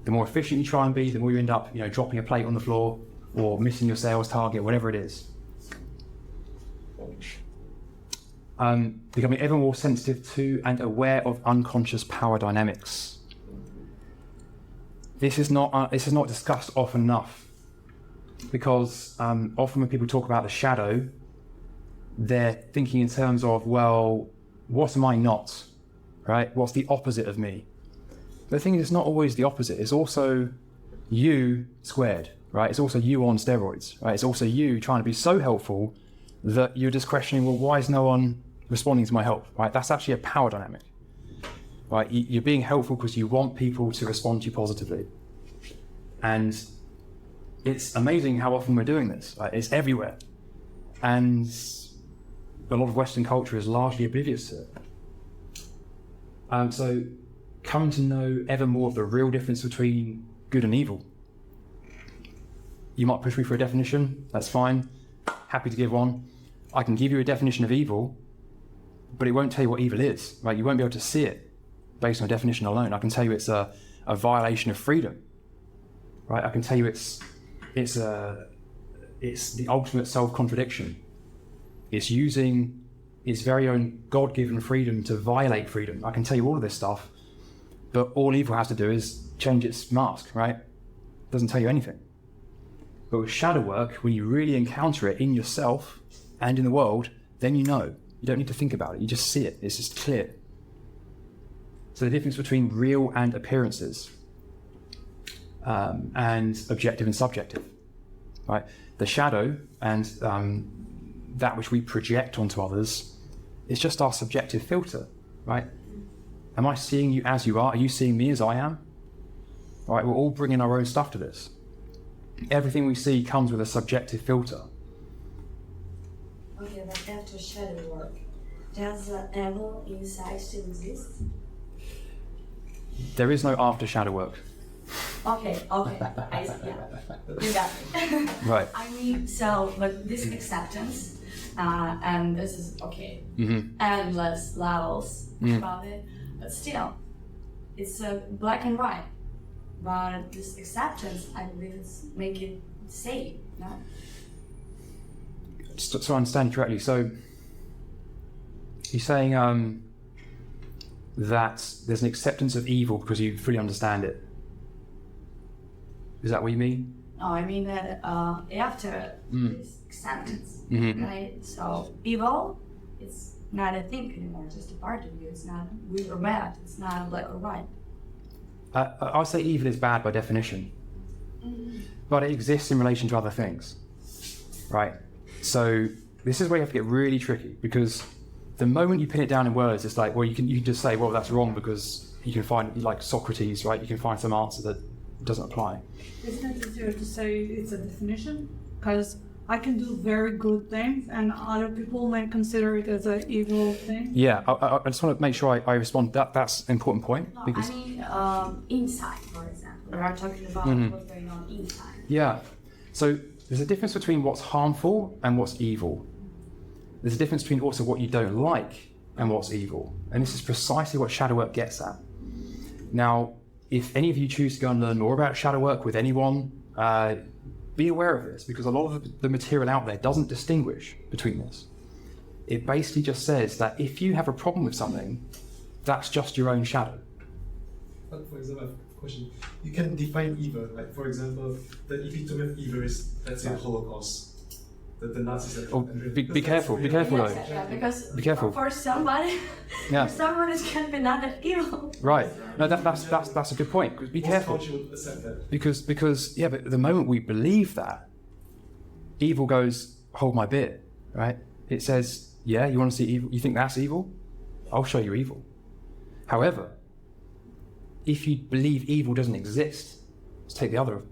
Speaker 2: The more efficient you try and be, the more you end up, dropping a plate on the floor or missing your sales target, whatever it is. Becoming ever more sensitive to and aware of unconscious power dynamics. This is not discussed often enough, because often when people talk about the shadow, they're thinking in terms of, well, what am I not? right? What's the opposite of me? But the thing is, it's not always the opposite. It's also you squared, right? It's also you on steroids, right? It's also you trying to be so helpful that you're just questioning, well, why is no one responding to my help, right? That's actually a power dynamic, right? You're being helpful because you want people to respond to you positively. And it's amazing how often we're doing this, right? It's everywhere. And a lot of Western culture is largely oblivious to it. So coming to know ever more of the real difference between good and evil. You might push me for a definition, that's fine. Happy to give one. I can give you a definition of evil, but it won't tell you what evil is, right? You won't be able to see it based on a definition alone. I can tell you it's a violation of freedom, right? I can tell you it's the ultimate self-contradiction. It's using its very own God-given freedom to violate freedom. I can tell you all of this stuff, but all evil has to do is change its mask, right? It doesn't tell you anything. But with shadow work, when you really encounter it in yourself and in the world, then you know. You don't need to think about it. You just see it. It's just clear. So the difference between real and appearances, and objective and subjective, right? The shadow and that which we project onto others is just our subjective filter, right? Am I seeing you as you are? Are you seeing me as I am? Right? We're all bringing our own stuff to this. Everything we see comes with a subjective filter.
Speaker 7: Okay, but after shadow work, does the evil inside still exist?
Speaker 2: There is no after shadow work.
Speaker 7: Okay, I see, yeah. You got it.
Speaker 2: Right.
Speaker 7: I mean, so, but this acceptance, and this is, okay, endless levels about it, but still, it's black and white. But this acceptance, I believe it's make it safe, no?
Speaker 2: So I understand you correctly. So you're saying that there's an acceptance of evil because you fully understand it. Is that what you mean?
Speaker 7: No, I mean that after this acceptance, right? So evil, it's not a thing anymore, it's just a part of you. It's not good or bad. It's not black or white.
Speaker 2: I would say evil is bad by definition, but it exists in relation to other things, right? So this is where you have to get really tricky, because the moment you pin it down in words, it's like, well, you can just say, well, that's wrong, because you can find, like Socrates, right? You can find some answer that doesn't apply.
Speaker 9: Isn't it easier to say it's a definition? Because I can do very good things, and other people may consider it as an evil thing.
Speaker 2: Yeah, I just want to make sure I respond. That's an important point.
Speaker 7: No,
Speaker 2: Because
Speaker 7: I mean inside, for example. We are talking about what's going on inside.
Speaker 2: yeah, so there's a difference between what's harmful and what's evil. There's a difference between also what you don't like and what's evil. And this is precisely what shadow work gets at. Now, if any of you choose to go and learn more about shadow work with anyone, be aware of this, because a lot of the material out there doesn't distinguish between this. It basically just says that if you have a problem with something, that's just your own shadow.
Speaker 4: But for example, I have a question. You can define evil, like for example, the epitome of evil is, let's say, the Holocaust. The Nazis.
Speaker 2: Oh, be careful though.
Speaker 7: Yeah, because
Speaker 2: Be careful.
Speaker 7: for somebody,
Speaker 2: Yeah.
Speaker 7: someone is can be not that evil.
Speaker 2: Right. No, that's a good point. 'Cause be careful.
Speaker 4: Most culture would accept that.
Speaker 2: Because yeah, but the moment we believe that, evil goes, hold my beer, right? It says, yeah, you want to see evil? You think that's evil? I'll show you evil. However, if you believe evil doesn't exist, let's take the other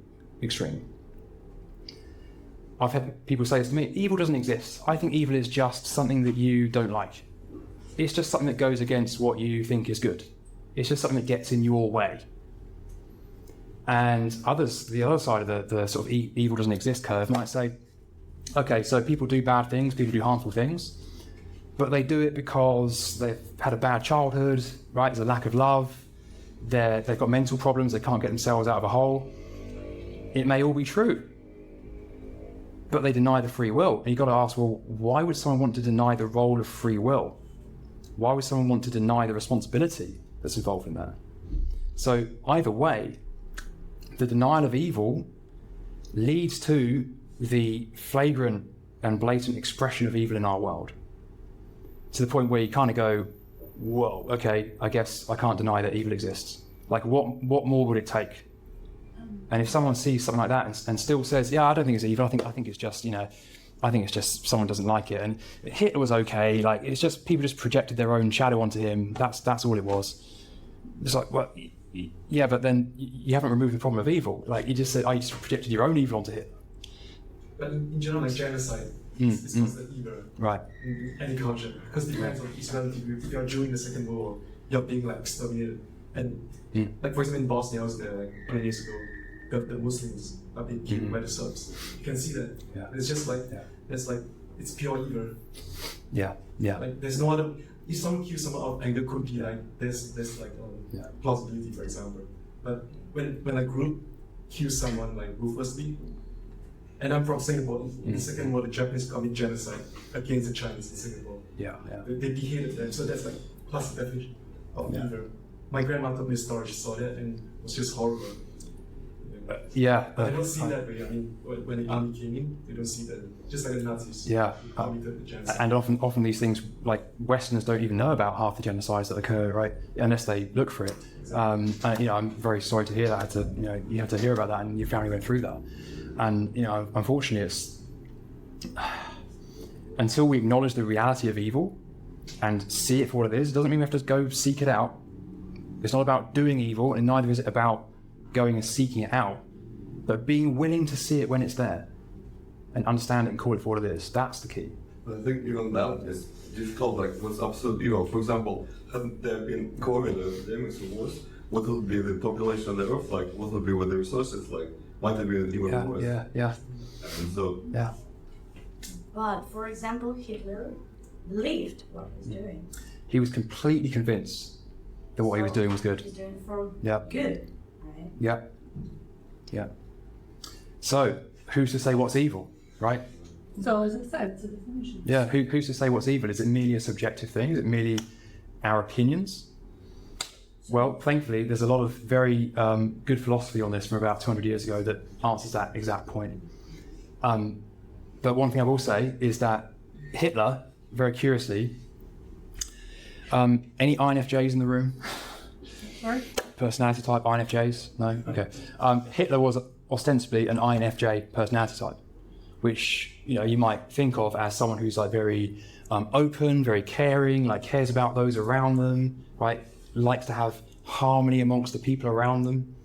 Speaker 2: extreme. I've had people say this to me, evil doesn't exist. I think evil is just something that you don't like. It's just something that goes against what you think is good. It's just something that gets in your way. And others, the other side of the sort of evil doesn't exist curve might say, okay, so people do bad things, people do harmful things, but they do it because they've had a bad childhood, right? There's a lack of love, they've got mental problems, they can't get themselves out of a hole. It may all be true, but they deny the free will. And you've got to ask, well, why would someone want to deny the role of free will? Why would someone want to deny the responsibility that's involved in that? So either way, the denial of evil leads to the flagrant and blatant expression of evil in our world, to the point where you kind of go, whoa, okay, I guess I can't deny that evil exists. Like, what more would it take? And if someone sees something like that and still says, yeah, I don't think it's evil, I think it's just, I think it's just someone doesn't like it. And Hitler was okay, like, it's just people just projected their own shadow onto him. That's all it was. It's like, well, yeah, but then you haven't removed the problem of evil. Like, you just said, you just projected your own evil onto Hitler.
Speaker 4: But in general, like genocide, it's considered evil.
Speaker 2: Right.
Speaker 4: In any culture, because it depends on each relative. If you're during the Second World War, you're being like exterminated, and like for example in Bosnia, I was there like 20 years ago. The Muslims are being killed by the Serbs. You can see that.
Speaker 2: Yeah.
Speaker 4: It's just like it's pure evil.
Speaker 2: Yeah. Yeah.
Speaker 4: Like there's no other. If someone kills someone out of anger, could be like there's like plausibility, for example. But when a group kills someone like ruthlessly, and I'm from Singapore. In the Second War, the Japanese commit genocide against the Chinese in Singapore.
Speaker 2: Yeah.
Speaker 4: They beheaded them, so that's like classic definition of evil. My grandma told me a story. She saw that and it was just horrible.
Speaker 2: Yeah.
Speaker 4: But they don't see that way. I mean, when the army came in, they don't see that. Just like the Nazis.
Speaker 2: Yeah.
Speaker 4: Committed the genocide.
Speaker 2: And often these things, like Westerners don't even know about half the genocides that occur, right? Unless they look for it.
Speaker 4: Exactly.
Speaker 2: And I'm very sorry to hear that. You have to hear about that, and your family went through that. And unfortunately, it's until we acknowledge the reality of evil and see it for what it is, it doesn't mean we have to go seek it out. It's not about doing evil, and neither is it about going and seeking it out, but being willing to see it when it's there and understand it and call it for what it is. That's the key.
Speaker 5: I think even that is difficult, like what's absolute evil. For example, hadn't there been COVID epidemics or wars, what would be the population on the earth like? What would be with the resources like? Might have been even worse.
Speaker 2: Yeah.
Speaker 5: And so,
Speaker 2: yeah.
Speaker 7: But for example, Hitler believed what he was doing.
Speaker 2: He was completely convinced that what he was doing was good.
Speaker 7: He was doing for
Speaker 2: Yeah.
Speaker 7: good, right?
Speaker 2: Yeah. So, who's to say what's evil, right?
Speaker 9: So as I said, it's a definition.
Speaker 2: Yeah, who's to say what's evil? Is it merely a subjective thing? Is it merely our opinions? Well, thankfully, there's a lot of very good philosophy on this from about 200 years ago that answers that exact point. But one thing I will say is that Hitler, very curiously, any INFJs in the room?
Speaker 9: Sorry?
Speaker 2: Personality type INFJs? No? Okay. Hitler was ostensibly an INFJ personality type, which you might think of as someone who's like very open, very caring, like cares about those around them, right? Likes to have harmony amongst the people around them,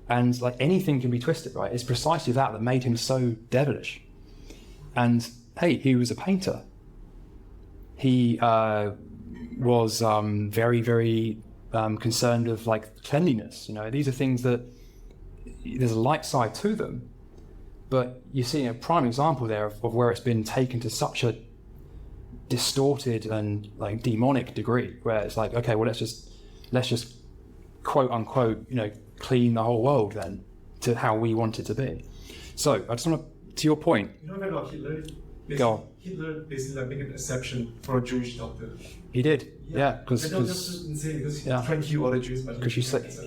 Speaker 2: and like anything can be twisted, right? It's precisely that made him so devilish. And hey, he was a painter. He was very, very concerned with like cleanliness. These are things that there's a light side to them, but you see a prime example there of where it's been taken to such a distorted and like demonic degree, where it's like, okay, well, let's just quote unquote, clean the whole world then to how we want it to be. So I just want to your point.
Speaker 4: You know about Hitler?
Speaker 2: Go on.
Speaker 4: Hitler basically like making an exception for a Jewish doctor.
Speaker 2: He did, yeah, because
Speaker 4: And that's insane because he tried to kill all the Jews, but
Speaker 2: he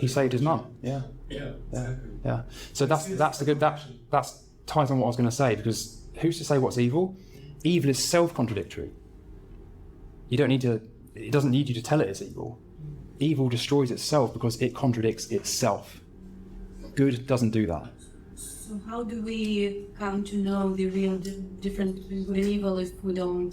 Speaker 2: saved his mum, yeah. Yeah. So that's the good that's ties on what I was going to say, because who's to say what's evil? Evil is self-contradictory. It doesn't need you to tell it it's evil. Evil destroys itself because it contradicts itself. Good doesn't do that.
Speaker 10: So how do we come to know the real difference between good and evil if we don't,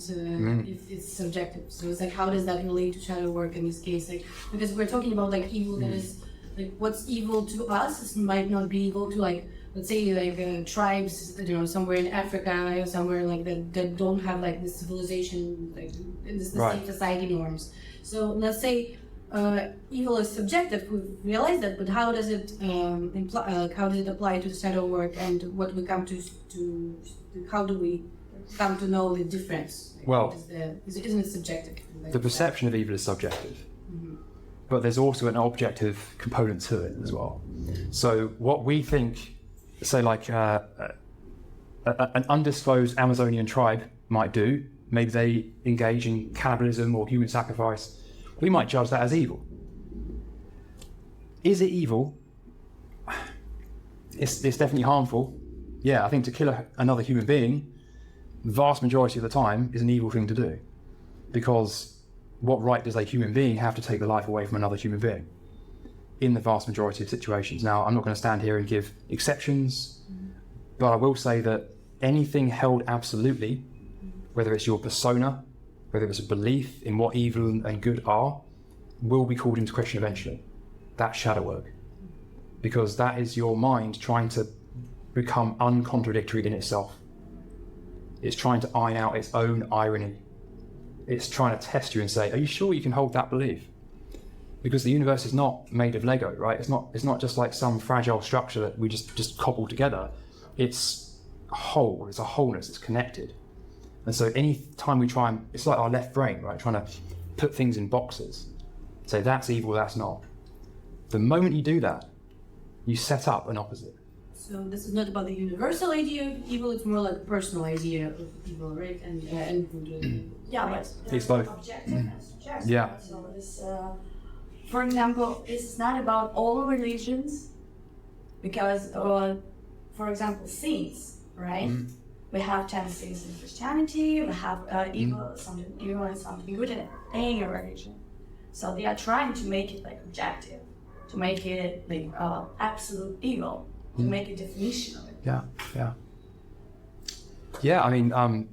Speaker 10: if it's subjective? So it's like, how does that relate to shadow work in this case? Like, because we're talking about like evil that is, like what's evil to us might not be evil to like, let's say like tribes, somewhere in Africa, somewhere like that don't have like this civilization, like the same society norms. So let's say evil is subjective. We realize that, but how does it how does it apply to shadow work, and what we come to how do we come to know the difference? Like,
Speaker 2: well,
Speaker 10: isn't it subjective?
Speaker 2: The perception of evil is subjective, but there's also an objective component to it as well. So what we think, say like an undisclosed Amazonian tribe might do, maybe they engage in cannibalism or human sacrifice, we might judge that as evil. Is it evil? It's definitely harmful. Yeah, I think to kill another human being, the vast majority of the time, is an evil thing to do. Because what right does a human being have to take the life away from another human being? In the vast majority of situations. Now, I'm not going to stand here and give exceptions, but I will say that anything held absolutely, whether it's your persona, whether it's a belief in what evil and good are, will be called into question eventually. That's shadow work. Because that is your mind trying to become uncontradictory in itself. It's trying to iron out its own irony. It's trying to test you and say, are you sure you can hold that belief? Because the universe is not made of Lego, right? It's not just like some fragile structure that we just cobble together. It's a whole, it's a wholeness, it's connected. And so any time we try and, it's like our left brain, right? Trying to put things in boxes. Say that's evil, that's not. The moment you do that, you set up an opposite.
Speaker 10: So this is not about the universal idea of evil, it's more like a personal idea of evil, right? And yeah, but
Speaker 2: It's both.
Speaker 10: objective and subjective.
Speaker 2: Yeah.
Speaker 10: So this, for example, it's not about all religions, because, for example, saints, right? We have 10 saints in Christianity, we have evil, something evil and something good in any religion. So they are trying to make it like objective, to make it like absolute evil, to make a definition of it.
Speaker 2: Yeah, I mean,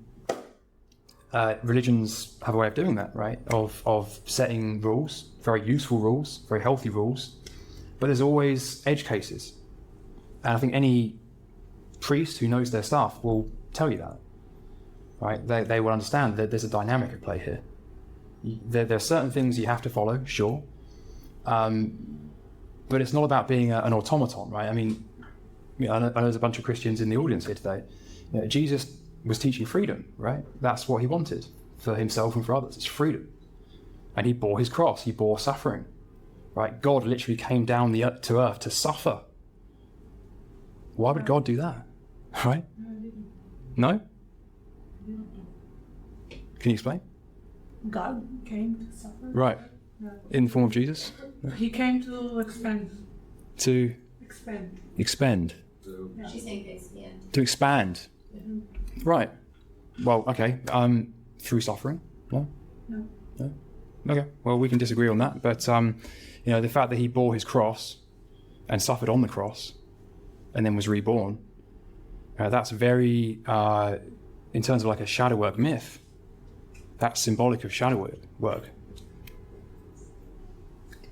Speaker 2: religions have a way of doing that, right? Of setting rules, very useful rules, very healthy rules, but there's always edge cases. And I think any priest who knows their stuff will tell you that, right? They will understand that there's a dynamic at play here. There are certain things you have to follow, sure, but it's not about being an automaton, right? I mean, I know there's a bunch of Christians in the audience here today. You know, Jesus was teaching freedom, right? That's what he wanted for himself and for others. It's freedom. And he bore his cross, he bore suffering, right? God literally came down to earth to suffer. Why would God do that, right? No? Can you explain?
Speaker 9: God came to suffer.
Speaker 2: Right. In the form of Jesus?
Speaker 9: He came to expand.
Speaker 2: To expend.
Speaker 1: She's saying expand.
Speaker 2: To expand. Right. Well, okay. Through suffering? No?
Speaker 9: No.
Speaker 2: No? Okay. Well, we can disagree on that, but the fact that he bore his cross and suffered on the cross and then was reborn, that's very, in terms of like a shadow work myth, that's symbolic of shadow work.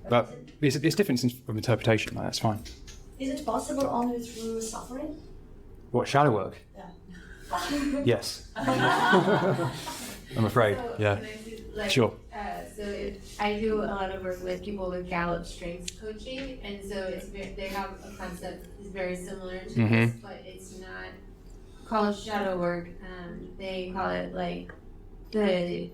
Speaker 2: But it's different of interpretation, that's fine.
Speaker 7: Is it possible only through suffering?
Speaker 2: What, shadow work?
Speaker 7: Yeah.
Speaker 2: Yes. I'm afraid,
Speaker 1: So,
Speaker 2: yeah.
Speaker 1: can I do, like,
Speaker 2: Sure.
Speaker 1: I do a lot of work with people with Gallup strengths coaching, and so they have a concept that's very similar to this, but it's not called shadow work. They call it like they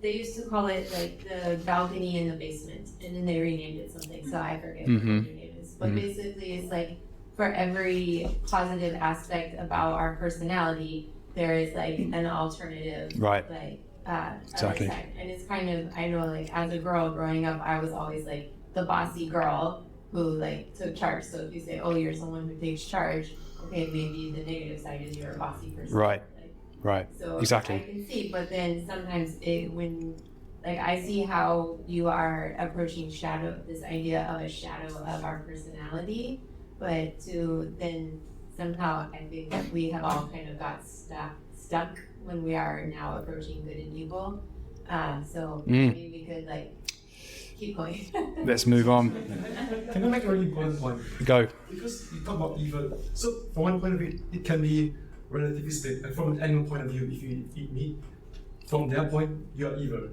Speaker 1: used to call it like the balcony in the basement, and then they renamed it something, so I forget what the name is. But basically it's like for every positive aspect about our personality, there is like an alternative,
Speaker 2: Right.
Speaker 1: like
Speaker 2: Exactly.
Speaker 1: other side. And it's kind of, I know, like as a girl growing up, I was always like the bossy girl who like took charge. So if you say, oh, you're someone who takes charge, okay, maybe the negative side is you're a bossy person.
Speaker 2: Right.
Speaker 1: Like,
Speaker 2: Right.
Speaker 1: so
Speaker 2: Exactly.
Speaker 1: I can see, but then sometimes when like I see how you are approaching this idea of a shadow of our personality, but to then somehow I think that we have all kind of got stuck when we are now approaching good and evil. So maybe we could like keep going.
Speaker 2: Let's move on.
Speaker 4: Can I make a really important point?
Speaker 2: Go.
Speaker 4: Because you talk about evil, so from one point of view, it can be relativistic, and from an animal point of view, if you eat meat, from their point, you are evil.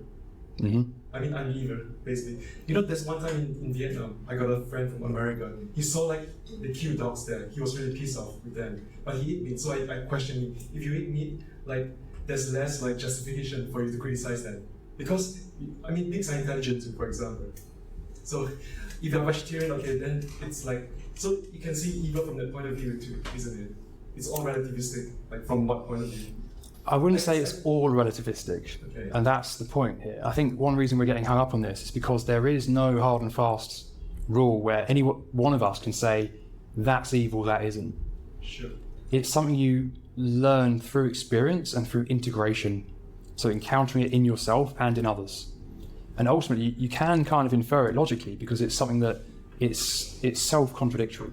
Speaker 4: I mean, I'm evil, basically. You know, there's one time in Vietnam, I got a friend from America. He saw like the cute dogs there. He was really pissed off with them. But he eat meat, so I questioned him. If you eat meat, like, there's less like justification for you to criticize that. Because, I mean, pigs are intelligent too, for example. So, if you're vegetarian, okay, then it's like, so you can see evil from that point of view too, isn't it? It's all relativistic, like from what point of view?
Speaker 2: I wouldn't say it's all relativistic,
Speaker 4: Okay.
Speaker 2: and that's the point here. I think one reason we're getting hung up on this is because there is no hard and fast rule where any one of us can say, that's evil, that isn't.
Speaker 4: Sure.
Speaker 2: It's something you learn through experience and through integration So encountering it in yourself and in others. And ultimately, you can kind of infer it logically because it's something that it's self-contradictory.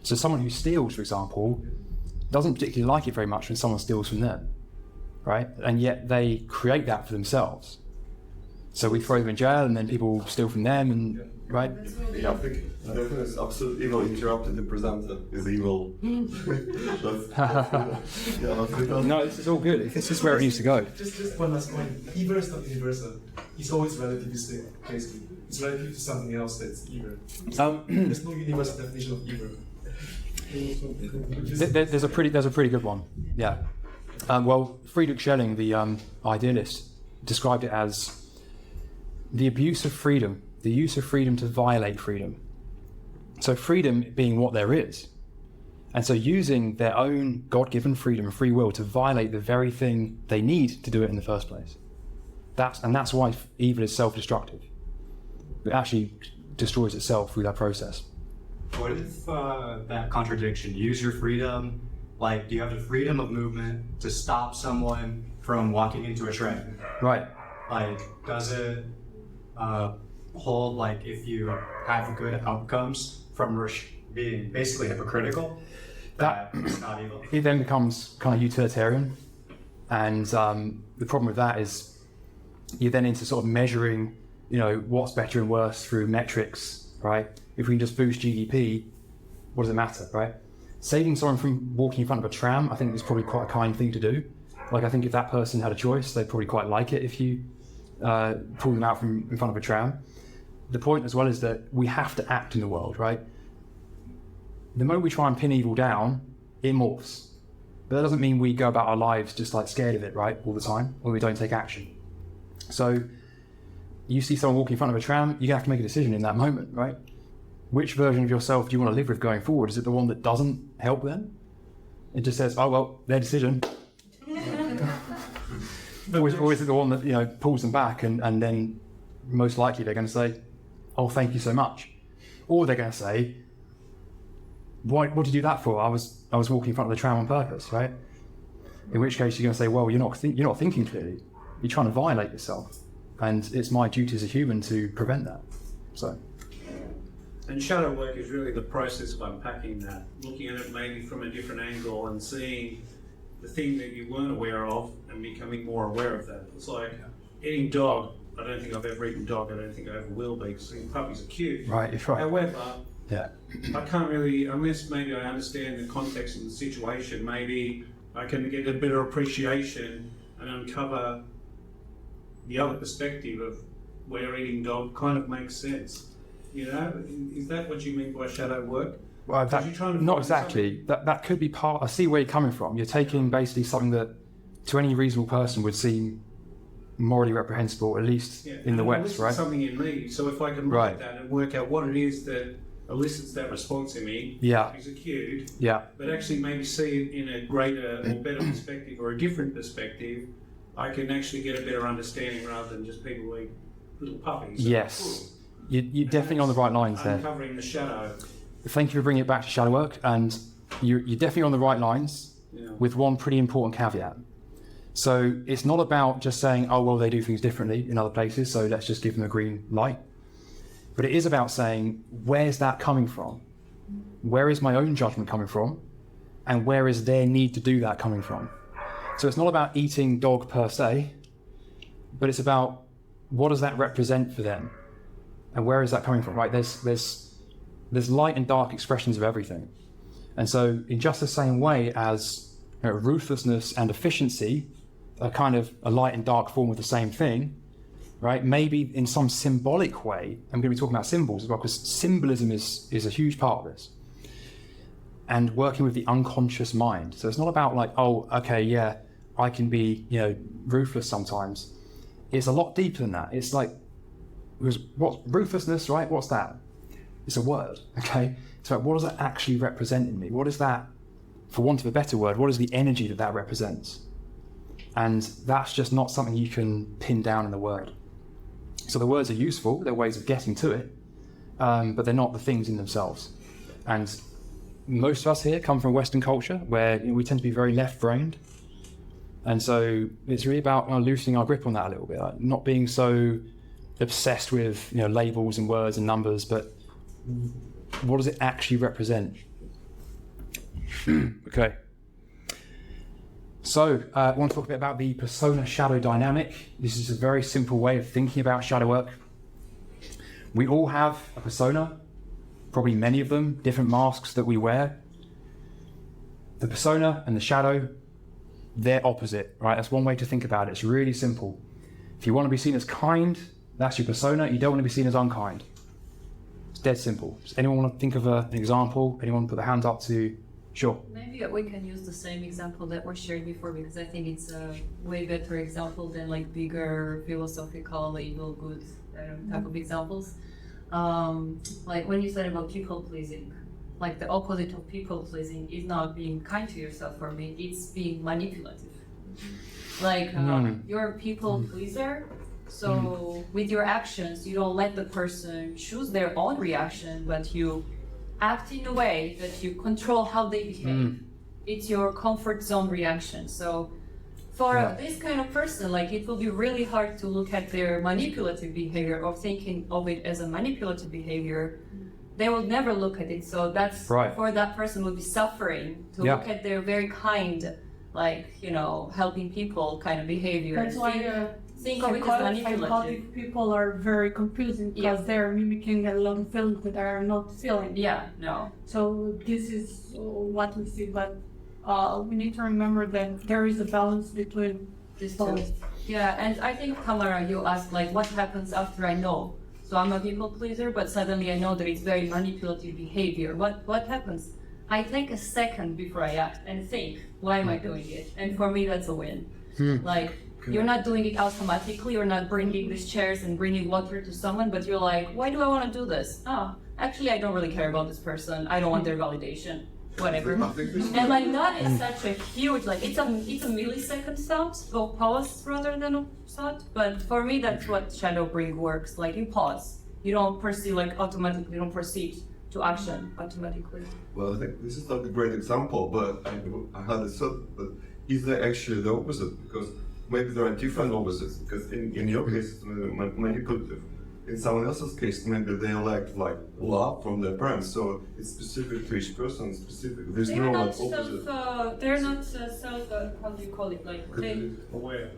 Speaker 2: So someone who steals, for example, doesn't particularly like it very much when someone steals from them, right? And yet they create that for themselves. So we throw them in jail and then people steal from them, and right?
Speaker 5: Yeah, I think is absolute evil interrupted the presenter is evil.
Speaker 2: No, this is all good. This is where it needs to go.
Speaker 4: Just one last point. Evil is not universal. It's always relativistic, basically. It's relative to something else that's evil. There's no universal definition of evil.
Speaker 2: There's a pretty good one. Yeah. Well, Friedrich Schelling, the idealist, described it as the abuse of freedom, the use of freedom to violate freedom. So freedom being what there is. And so using their own God-given freedom and free will to violate the very thing they need to do it in the first place. That's why evil is self-destructive. It actually destroys itself through that process.
Speaker 8: What if that contradiction, use your freedom, like do you have the freedom of movement to stop someone from walking into a train?
Speaker 2: Right.
Speaker 8: Like, does it hold, like, if you have good outcomes from being basically hypocritical, that it's not evil?
Speaker 2: It then becomes kind of utilitarian. And the problem with that is you're then into sort of measuring, what's better and worse through metrics, right? If we can just boost GDP, what does it matter, right? Saving someone from walking in front of a tram, I think is probably quite a kind thing to do. Like, I think if that person had a choice, they'd probably quite like it if you pull them out from in front of a tram. The point as well is that we have to act in the world, right? The moment we try and pin evil down, it morphs. But that doesn't mean we go about our lives just like scared of it, right, all the time, or we don't take action. So you see someone walking in front of a tram, you have to make a decision in that moment, right? Which version of yourself do you want to live with going forward? Is it the one that doesn't help them? It just says, oh, well, their decision. Or is it the one that, pulls them back and then most likely they're going to say, oh, thank you so much. Or they're going to say, what did you do that for? I was walking in front of the tram on purpose, right? In which case you're going to say, well, you're not thinking clearly. You're trying to violate yourself. And it's my duty as a human to prevent that. So.
Speaker 6: And shadow work is really the process of unpacking that, looking at it maybe from a different angle and seeing the thing that you weren't aware of and becoming more aware of that. It's like eating dog. I don't think I've ever eaten dog. I don't think I ever will be, because puppies are cute.
Speaker 2: Right, it's right.
Speaker 6: However,
Speaker 2: yeah.
Speaker 6: I can't really, unless maybe I understand the context of the situation, maybe I can get a better appreciation and uncover the other perspective of where eating dog kind of makes sense. Is that what you mean by shadow work?
Speaker 2: Well, not exactly. That could be part. I see where you're coming from. You're taking basically something that, to any reasonable person, would seem morally reprehensible, at least in the West, right?
Speaker 6: Something in me. So if I can look at that and work out what it is that elicits that response in me, is acute.
Speaker 2: Yeah.
Speaker 6: But actually maybe see it in a greater or better perspective or a different perspective, I can actually get a better understanding rather than just people like little puppies.
Speaker 2: Yes. You're definitely on the right lines there.
Speaker 6: Uncovering the shadow.
Speaker 2: Thank you for bringing it back to shadow work, and you're definitely on the right lines with one pretty important caveat. So it's not about just saying, oh, well, they do things differently in other places, so let's just give them a green light. But it is about saying, where's that coming from? Where is my own judgment coming from? And where is their need to do that coming from? So it's not about eating dog per se, but it's about what does that represent for them? And where is that coming from, right? There's light and dark expressions of everything. And so in just the same way as ruthlessness and efficiency are kind of a light and dark form of the same thing, right? Maybe in some symbolic way, I'm going to be talking about symbols as well, because symbolism is a huge part of this. And working with the unconscious mind. So it's not about like, oh, okay, yeah, I can be, ruthless sometimes. It's a lot deeper than that. It's like, what's ruthlessness, right? What's that? It's a word, okay? So what does that actually represent in me? What is that, for want of a better word, what is the energy that represents? And that's just not something you can pin down in the word. So the words are useful, they're ways of getting to it, but they're not the things in themselves. And most of us here come from Western culture where we tend to be very left-brained. And so it's really about loosening our grip on that a little bit, like not being so obsessed with labels and words and numbers, but what does it actually represent? Okay. So I want to talk a bit about the persona-shadow dynamic. This is a very simple way of thinking about shadow work. We all have a persona, probably many of them, different masks that we wear. The persona and the shadow, they're opposite, right? That's one way to think about it. It's really simple. If you want to be seen as kind, that's your persona. You don't want to be seen as unkind. It's dead simple. Does anyone want to think of an example? Anyone put their hand up to? Sure.
Speaker 10: Maybe we can use the same example that was shared before, because I think it's a way better example than like bigger philosophical, evil, good type of examples. Like when you said about people pleasing, like the opposite of people pleasing is not being kind to yourself. For me, it's being manipulative. Like you're a people pleaser, so with your actions, you don't let the person choose their own reaction, but you act in a way that you control how they behave. It's your comfort zone reaction. So for this kind of person, like it will be really hard to look at their manipulative behavior or thinking of it as a manipulative behavior. They will never look at it. So that's for that person will be suffering to look at their very kind, like, helping people kind of behavior.
Speaker 9: That's why
Speaker 10: think of it as manipulative.
Speaker 9: Psychotic people are very confusing because they're mimicking a lot of feelings that are not feeling. So this is what we see, but we need to remember that there is a balance between
Speaker 10: these
Speaker 9: both.
Speaker 10: two. Yeah, and I think, Tamara, you asked like what happens after I know. So I'm a people pleaser, but suddenly I know that it's very manipulative behavior. What happens? I take a second before I act and think, why am I doing it? And for me, that's a win. Like, you're not doing it automatically. You're not bringing these chairs and bringing water to someone, but you're like, why do I want to do this? Oh, actually, I don't really care about this person. I don't want their validation. Whatever. And like that is such a huge, like it's a millisecond thought, or pause rather than a thought. But for me, that's what shadow brain works. Like you pause. You don't proceed like automatically. You don't proceed to action automatically.
Speaker 5: Well, I think this is not a great example, but I had a thought, but is there actually the opposite? Because maybe there are different opposites. Because in your case, it's manipulative. In someone else's case, maybe they lack like love from their parents. So it's specific to each person. Specific. There's no like opposite.
Speaker 10: They're not self. How do you call it? Like
Speaker 6: aware.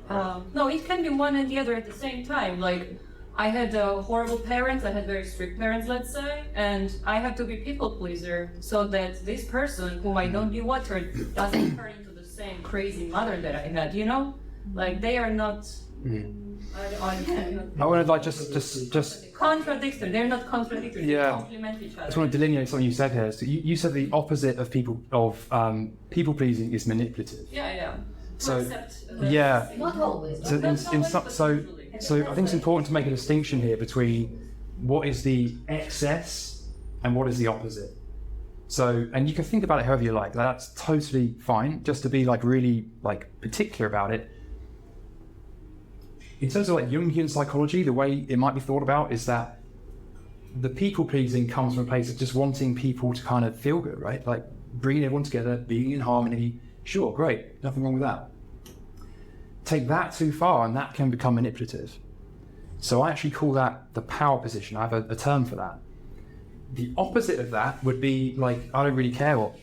Speaker 10: No, it can be one and the other at the same time. Like I had horrible parents. I had very strict parents, let's say, and I have to be people pleaser so that this person whom I don't do water doesn't turn into the same crazy mother that I had. Like they are not.
Speaker 2: I want to like just
Speaker 10: contradictory. They're not contradictory. They complement each other.
Speaker 2: I just want to delineate something you said here. So you said the opposite of people pleasing is manipulative. So
Speaker 10: not always.
Speaker 2: So I think it's important to make a distinction here between what is the excess and what is the opposite. So, and you can think about it however you like. That's totally fine. Just to be like really like particular about it. In terms of like Jungian psychology, the way it might be thought about is that the people-pleasing comes from a place of just wanting people to kind of feel good, right? Like bringing everyone together, being in harmony. Sure, great, nothing wrong with that. Take that too far and that can become manipulative. So I actually call that the power position. I have a term for that. The opposite of that would be like, I don't really care what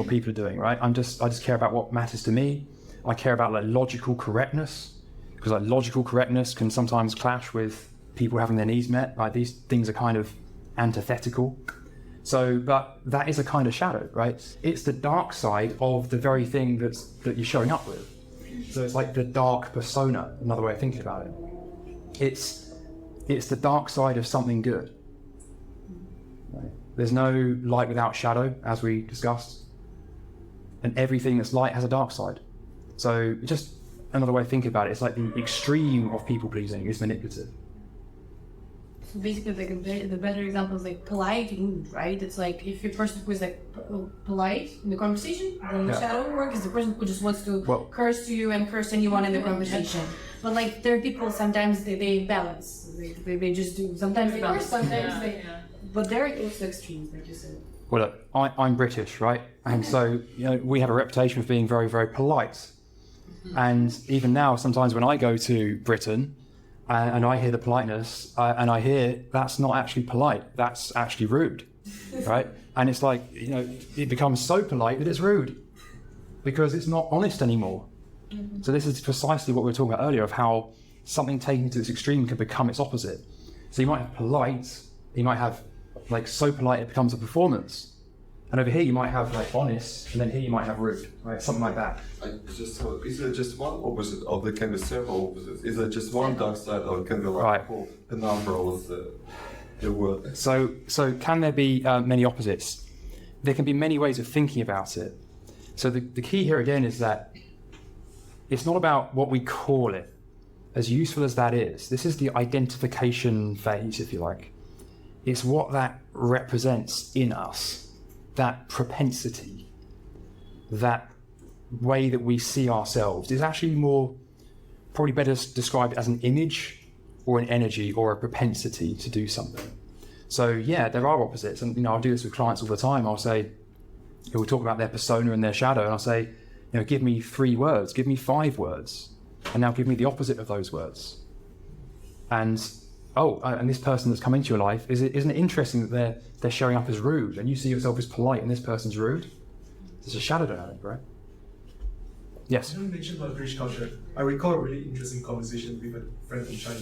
Speaker 2: people are doing, right? I just care about what matters to me. I care about like logical correctness. Because like logical correctness can sometimes clash with people having their needs met. Like these things are kind of antithetical. So, but that is a kind of shadow, right? It's the dark side of the very thing that you're showing up with. So it's like the dark persona, another way of thinking about it. It's the dark side of something good. Right? There's no light without shadow, as we discussed. And everything that's light has a dark side. So just another way of thinking about it, it's like the extreme of people pleasing is manipulative.
Speaker 10: So basically, like the better example is like polite mood, right? It's like if your person who is like polite in the conversation, then the shadow work is the person who just wants to curse to you and curse anyone in the conversation. But like there are people sometimes they balance. They just do. Sometimes they curse, sometimes they. But there are also extremes, like you said.
Speaker 2: Well, look, I'm British, right? And so we have a reputation of being very, very polite. And even now, sometimes when I go to Britain and I hear the politeness and I hear that's not actually polite, that's actually rude, right? And it's like, you know, it becomes so polite that it's rude because it's not honest anymore. So this is precisely what we were talking about earlier of how something taken to its extreme can become its opposite. So you might have polite, you might have like so polite it becomes a performance. And over here you might have like honest, and then here you might have rude, right? Something like that.
Speaker 5: Is it just one opposite, or there can be several opposites? Is it just one dark side, or it can be like the number of the word?
Speaker 2: So can there be many opposites? There can be many ways of thinking about it. So the key here again is that it's not about what we call it, as useful as that is. This is the identification phase, if you like. It's what that represents in us. That propensity, that way that we see ourselves is actually probably better described as an image or an energy or a propensity to do something. So yeah, there are opposites, and you know, I'll do this with clients all the time. I'll say, we'll talk about their persona and their shadow, and I'll say, you know, give me 3 words, give me 5 words, and now give me the opposite of those words. And and this person that's come into your life, isn't it interesting that they're showing up as rude, and you see yourself as polite, and this person's rude? There's a shadow dynamic, right? Yes.
Speaker 4: You mentioned about British culture. I recall a really interesting conversation with a friend from China.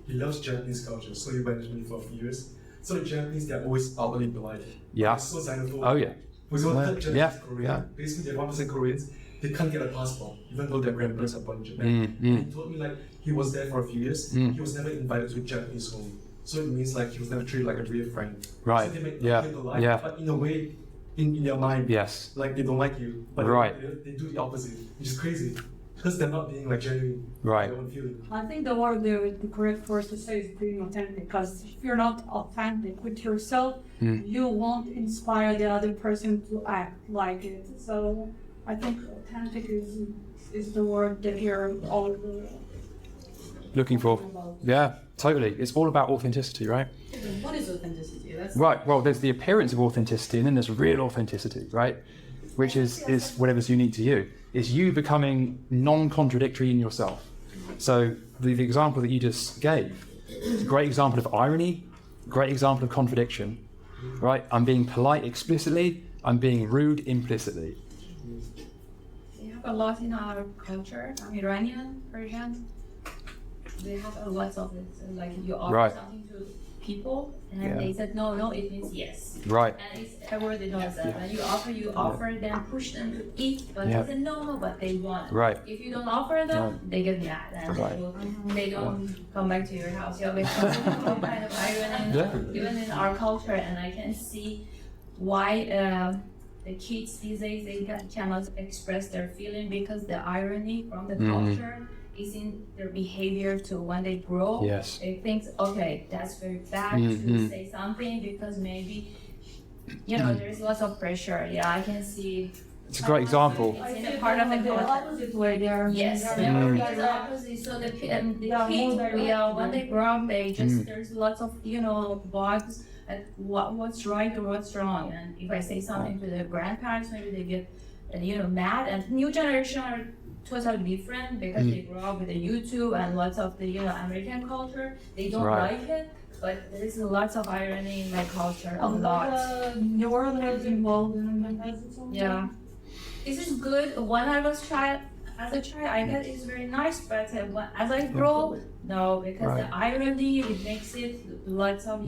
Speaker 4: He loves Japanese culture, so he went with me for a few years. So the Japanese, they're always outwardly polite.
Speaker 2: Yeah.
Speaker 4: So xenophobic.
Speaker 2: Oh yeah.
Speaker 4: We got that Japanese Korean.
Speaker 2: Yeah.
Speaker 4: Basically, they're 1% Koreans. They can't get a passport, even though their grandparents are born in Japan. And he told me like he was there for a few years. He was never invited to a Japanese home. So it means like he was never treated like a real friend.
Speaker 2: Right.
Speaker 4: So they make
Speaker 2: Yeah.
Speaker 4: you polite,
Speaker 2: Yeah.
Speaker 4: but in a way, in their mind,
Speaker 2: Yes.
Speaker 4: like they don't like you. But
Speaker 2: Right.
Speaker 4: they do the opposite, which is crazy. Because they're not being like genuine.
Speaker 2: Right.
Speaker 4: Their own feeling.
Speaker 9: I think the word the correct word to say is being authentic, because if you're not authentic with yourself, you won't inspire the other person to act like it. So I think authentic is the word that you're all
Speaker 2: Looking for. Yeah, totally. It's all about authenticity, right?
Speaker 10: What is authenticity? That's
Speaker 2: Right. Well, there's the appearance of authenticity, and then there's real authenticity, right? Which is whatever's unique to you. It's you becoming non-contradictory in yourself. So the example that you just gave is a great example of irony, great example of contradiction, right? I'm being polite explicitly, I'm being rude implicitly.
Speaker 7: We have a lot in our culture, Iranian, Persian. They have a lot of it. Like you offer something to people, and they said no, it means yes.
Speaker 2: Right.
Speaker 7: And it's everybody knows that. When you offer them, push them to eat, but they say no, but they want.
Speaker 2: Right.
Speaker 7: If you don't offer them, they get mad and they don't come back to your house. You always have some kind of irony, even in our culture, and I can see why the kids these days they cannot express their feeling because the irony from the culture is in their behavior to when they grow.
Speaker 2: Yes.
Speaker 7: They think, okay, that's very bad to say something because maybe, there's lots of pressure. Yeah, I can see.
Speaker 2: It's a great example.
Speaker 7: It's in a part of the culture.
Speaker 9: opposite way there.
Speaker 7: Yes, it's the opposite. So the kids, when they grow up, they just there's lots of bugs at what's right or what's wrong. And if I say something to the grandparents, maybe they get mad. And new generation are totally different because they grow up with the YouTube and lots of the American culture. They don't like it, but there is lots of irony in my culture. A lot.
Speaker 9: The world is involved in it.
Speaker 7: Yeah. This is good. When I was as a child, I thought it's very nice, but as I grow, no, because the irony, it makes it lots of,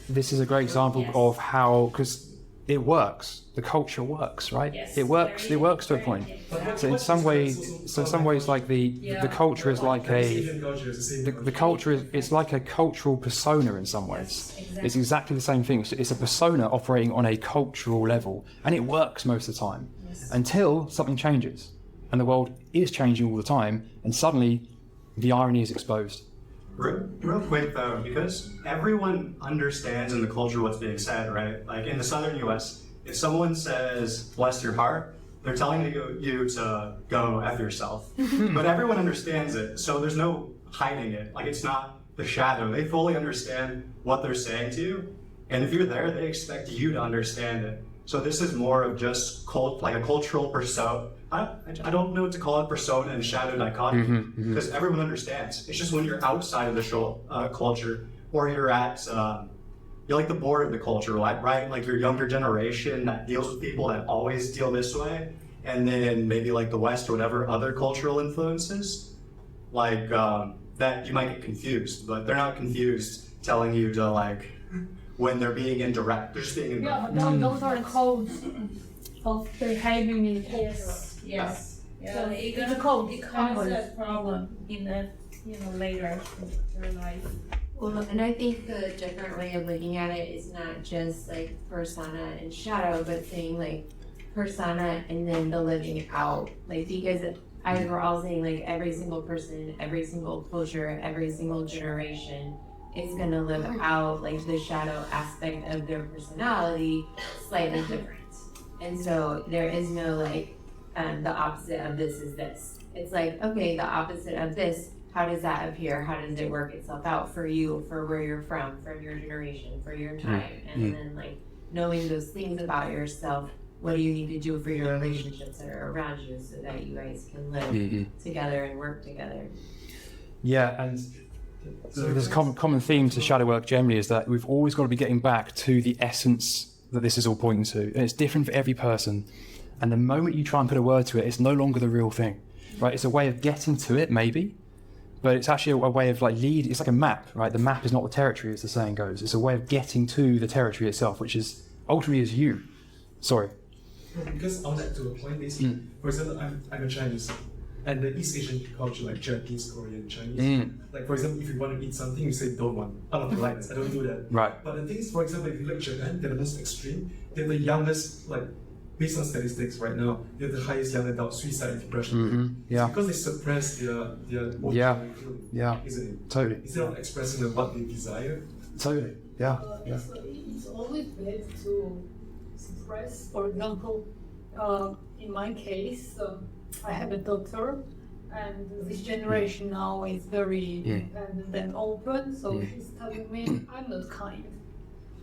Speaker 2: This is a great example of how, because it works. The culture works, right?
Speaker 7: Yes,
Speaker 2: it works. It works to a point. So in some ways, like the culture is like the culture is like a cultural persona in some ways.
Speaker 7: Exactly.
Speaker 2: It's exactly the same thing. It's a persona operating on a cultural level, and it works most of the time until something changes, and the world is changing all the time, and suddenly the irony is exposed.
Speaker 8: Real quick though, because everyone understands in the culture what's being said, right? Like in the southern US, if someone says, bless your heart, they're telling you to go F yourself. But everyone understands it, so there's no hiding it. Like it's not the shadow. They fully understand what they're saying to you. And if you're there, they expect you to understand it. So this is more of just a cultural I don't know what to call it, persona and shadow dichotomy, because everyone understands. It's just when you're outside of the culture, or you're at, you're like the board of the culture, right? Like your younger generation that deals with people that always deal this way, and then maybe like the West or whatever other cultural influences, like that you might get confused, but they're not confused telling you to like, when they're being indirect, they're just being indirect.
Speaker 9: Yeah, but those are codes of behaving in
Speaker 7: Yes.
Speaker 9: So
Speaker 7: it
Speaker 9: it's a code.
Speaker 7: becomes a problem in the later in their life.
Speaker 1: Well, and I think the different way of looking at it is not just like persona and shadow, but saying like persona and then the living out. Like, because we're all saying like every single person, every single culture, every single generation is gonna live out like the shadow aspect of their personality slightly different. And so there is no like the opposite of this is this. It's like, okay, the opposite of this, how does that appear? How does it work itself out for you, for where you're from your generation, for your time? And then like knowing those things about yourself, what do you need to do for your relationships that are around you so that you guys can live together and work together?
Speaker 2: Yeah, and there's a common theme to shadow work generally is that we've always got to be getting back to the essence that this is all pointing to. And it's different for every person. And the moment you try and put a word to it, it's no longer the real thing, right? It's a way of getting to it, maybe, but it's actually a way of like it's like a map, right? The map is not the territory, as the saying goes. It's a way of getting to the territory itself, which is ultimately is you. Sorry.
Speaker 4: Because on that to a point is, for example, I'm a Chinese, and the East Asian culture, like Japanese, Korean, Chinese, like for example, if you want to eat something, you say don't want, out of politeness. I don't do that.
Speaker 2: Right.
Speaker 4: But the thing is, for example, if you look at Japan, they're the most extreme. They're the youngest, like based on statistics right now, they're the highest young adult suicide and depression rate.
Speaker 2: Yeah.
Speaker 4: It's because they suppress their own feeling, isn't it?
Speaker 2: Totally.
Speaker 4: Instead of expressing what they desire.
Speaker 2: Totally. Yeah.
Speaker 9: It's always bad to suppress. For example, in my case, I have a daughter, and this generation now is very independent and open, so she's telling me, I'm not kind.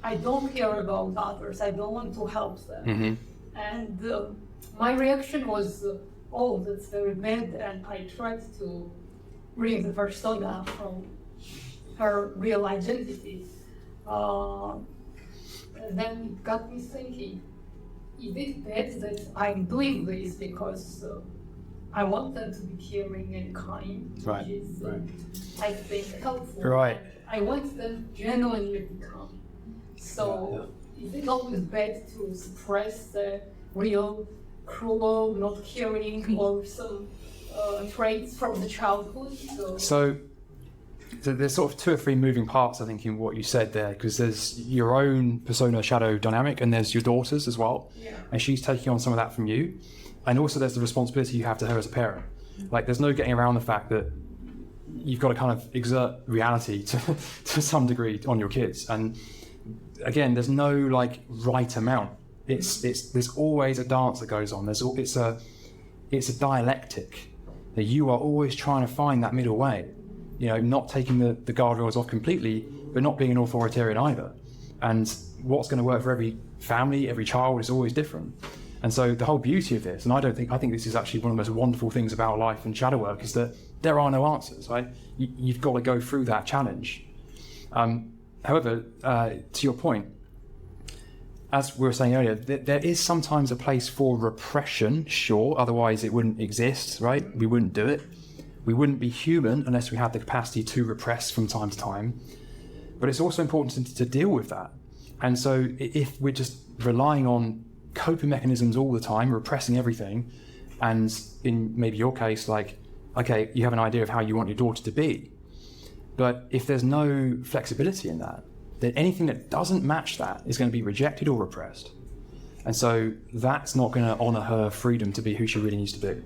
Speaker 9: I don't care about others, I don't want to help them. And my reaction was, oh, that's very bad, and I tried to bring the persona from her real identity. Then it got me thinking, is it bad that I'm doing this because I want them to be caring and kind, which is, I think, helpful.
Speaker 2: Right.
Speaker 9: I want them genuinely to become. So, is it always bad to suppress the real, cruel, not caring, or some traits from the childhood?
Speaker 2: So there's sort of 2 or 3 moving parts, I think, in what you said there, because there's your own persona shadow dynamic, and there's your daughter's as well, and she's taking on some of that from you. And also there's the responsibility you have to her as a parent. Like, there's no getting around the fact that you've got to kind of exert reality to some degree on your kids. And again, there's no like right amount. There's always a dance that goes on. It's a dialectic that you are always trying to find that middle way. Not taking the guardrails off completely, but not being an authoritarian either. And what's going to work for every family, every child is always different. And so the whole beauty of this, and I think this is actually one of the most wonderful things about life and shadow work, is that there are no answers, right? You've got to go through that challenge. However, to your point, as we were saying earlier, there is sometimes a place for repression, sure, otherwise it wouldn't exist, right? We wouldn't do it. We wouldn't be human unless we had the capacity to repress from time to time. But it's also important to deal with that. And so if we're just relying on coping mechanisms all the time, repressing everything, and in maybe your case, like, okay, you have an idea of how you want your daughter to be, but if there's no flexibility in that, then anything that doesn't match that is going to be rejected or repressed. And so that's not going to honor her freedom to be who she really needs to be.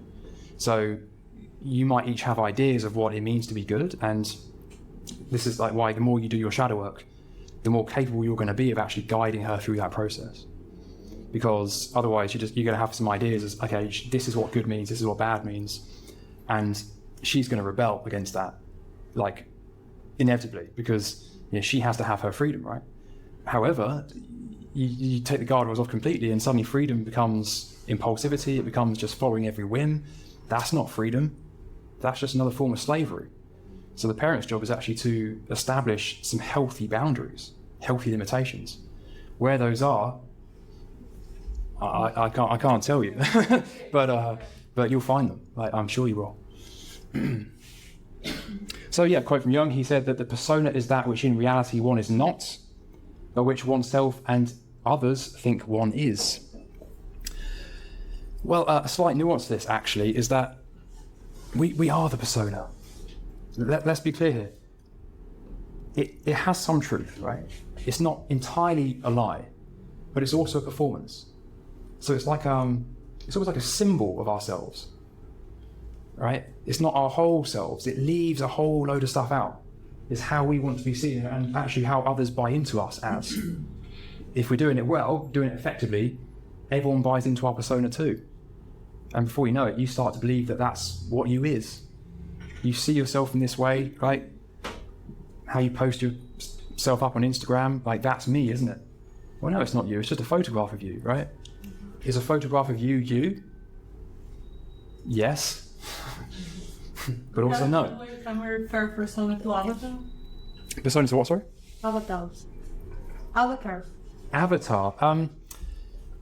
Speaker 2: So you might each have ideas of what it means to be good, and this is like why the more you do your shadow work, the more capable you're going to be of actually guiding her through that process. Because otherwise you're going to have some ideas as, okay, this is what good means, this is what bad means, and she's going to rebel against that, like, inevitably, because she has to have her freedom, right? However, you take the guardrails off completely and suddenly freedom becomes impulsivity, it becomes just following every whim. That's not freedom. That's just another form of slavery. So the parent's job is actually to establish some healthy boundaries, healthy limitations. Where those are, I can't tell you, but you'll find them. I'm sure you will. So yeah, quote from Jung, he said that the persona is that which in reality one is not, but which oneself and others think one is. Well, a slight nuance to this actually is that we are the persona. Let's be clear here. It has some truth, right? It's not entirely a lie, but it's also a performance. So it's like it's almost like a symbol of ourselves, right? It's not our whole selves. It leaves a whole load of stuff out. It's how we want to be seen and actually how others buy into us as. If we're doing it well, doing it effectively, everyone buys into our persona too. And before you know it, you start to believe that that's what you is. You see yourself in this way, right? How you post yourself up on Instagram, like that's me, isn't it? Well, no, it's not you. It's just a photograph of you, right? Is a photograph of you? Yes. But also no.
Speaker 9: Can we refer persona to avatar?
Speaker 2: Persona to what, sorry?
Speaker 9: Avatars. Avatar.
Speaker 2: Avatar.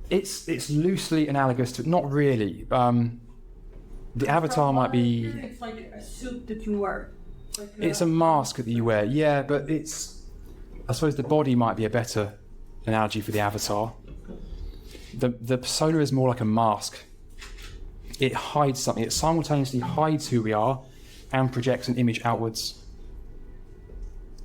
Speaker 2: It's loosely analogous to, not really. The avatar might be...
Speaker 9: It's like a suit that you wear.
Speaker 2: It's a mask that you wear, yeah, but it's... I suppose the body might be a better analogy for the avatar. The persona is more like a mask. It hides something. It simultaneously hides who we are and projects an image outwards.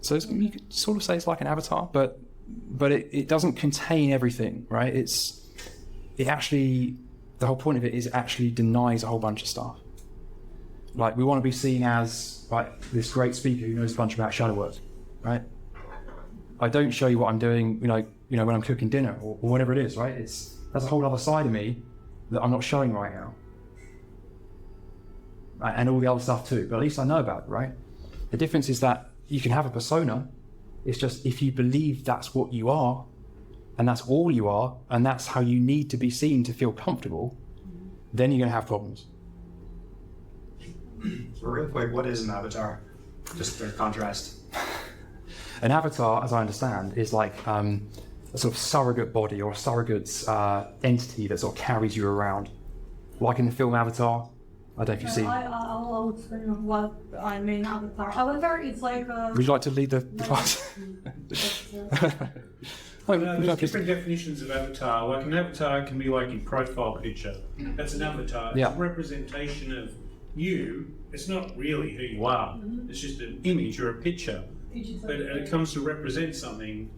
Speaker 2: So you could sort of say it's like an avatar, but it doesn't contain everything, right? It actually, the whole point of it is it actually denies a whole bunch of stuff. Like, we want to be seen as like this great speaker who knows a bunch about shadow work, right? I don't show you what I'm doing, you know, when I'm cooking dinner or whatever it is, right? That's a whole other side of me that I'm not showing right now. And all the other stuff too, but at least I know about it, right? The difference is that you can have a persona. It's just if you believe that's what you are, and that's all you are, and that's how you need to be seen to feel comfortable, then you're going to have problems.
Speaker 8: Real quick, what is an avatar? Just for contrast.
Speaker 2: An avatar, as I understand, is like a sort of surrogate body or a surrogate entity that sort of carries you around. Like in the film Avatar. I don't know if you've seen.
Speaker 9: I'll explain what I mean avatar. Avatar is like a...
Speaker 2: Would you like to lead the class?
Speaker 6: There's different definitions of avatar. Like an avatar can be like your profile picture. That's an avatar. It's a representation of you. It's not really who you are. It's just an image or a picture. But it comes to represent something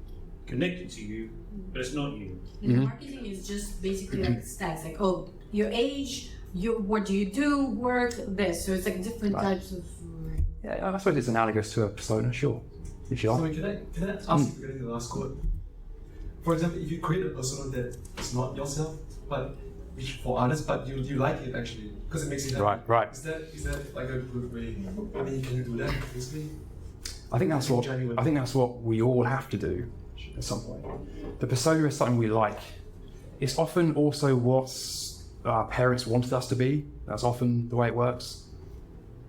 Speaker 6: connected to you, but it's not you.
Speaker 10: Marketing is just basically like stats, like, oh, your age, what do you do, work, this. So it's like different types of...
Speaker 2: Yeah, I suppose it's analogous to a persona, sure. If you like.
Speaker 4: So can I ask you the last quote? For example, if you create a persona that is not yourself, but which for others, but you like it actually, because it makes you happy.
Speaker 2: Right.
Speaker 4: Is that like a good way? I mean, can you do that basically?
Speaker 2: I think that's what we all have to do at some point. The persona is something we like. It's often also what our parents wanted us to be. That's often the way it works.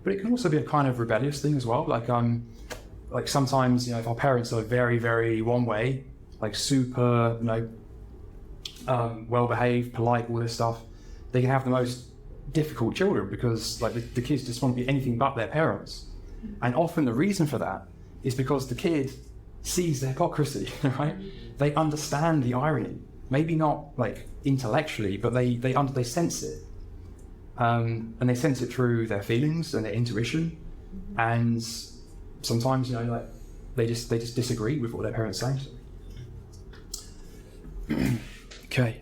Speaker 2: But it can also be a kind of rebellious thing as well. Like sometimes, if our parents are very, very one way, like super, well-behaved, polite, all this stuff, they can have the most difficult children because like the kids just want to be anything but their parents. And often the reason for that is because the kid sees the hypocrisy, right? They understand the irony. Maybe not like intellectually, but they sense it. And they sense it through their feelings and their intuition. And sometimes, they just disagree with what their parents say. Okay.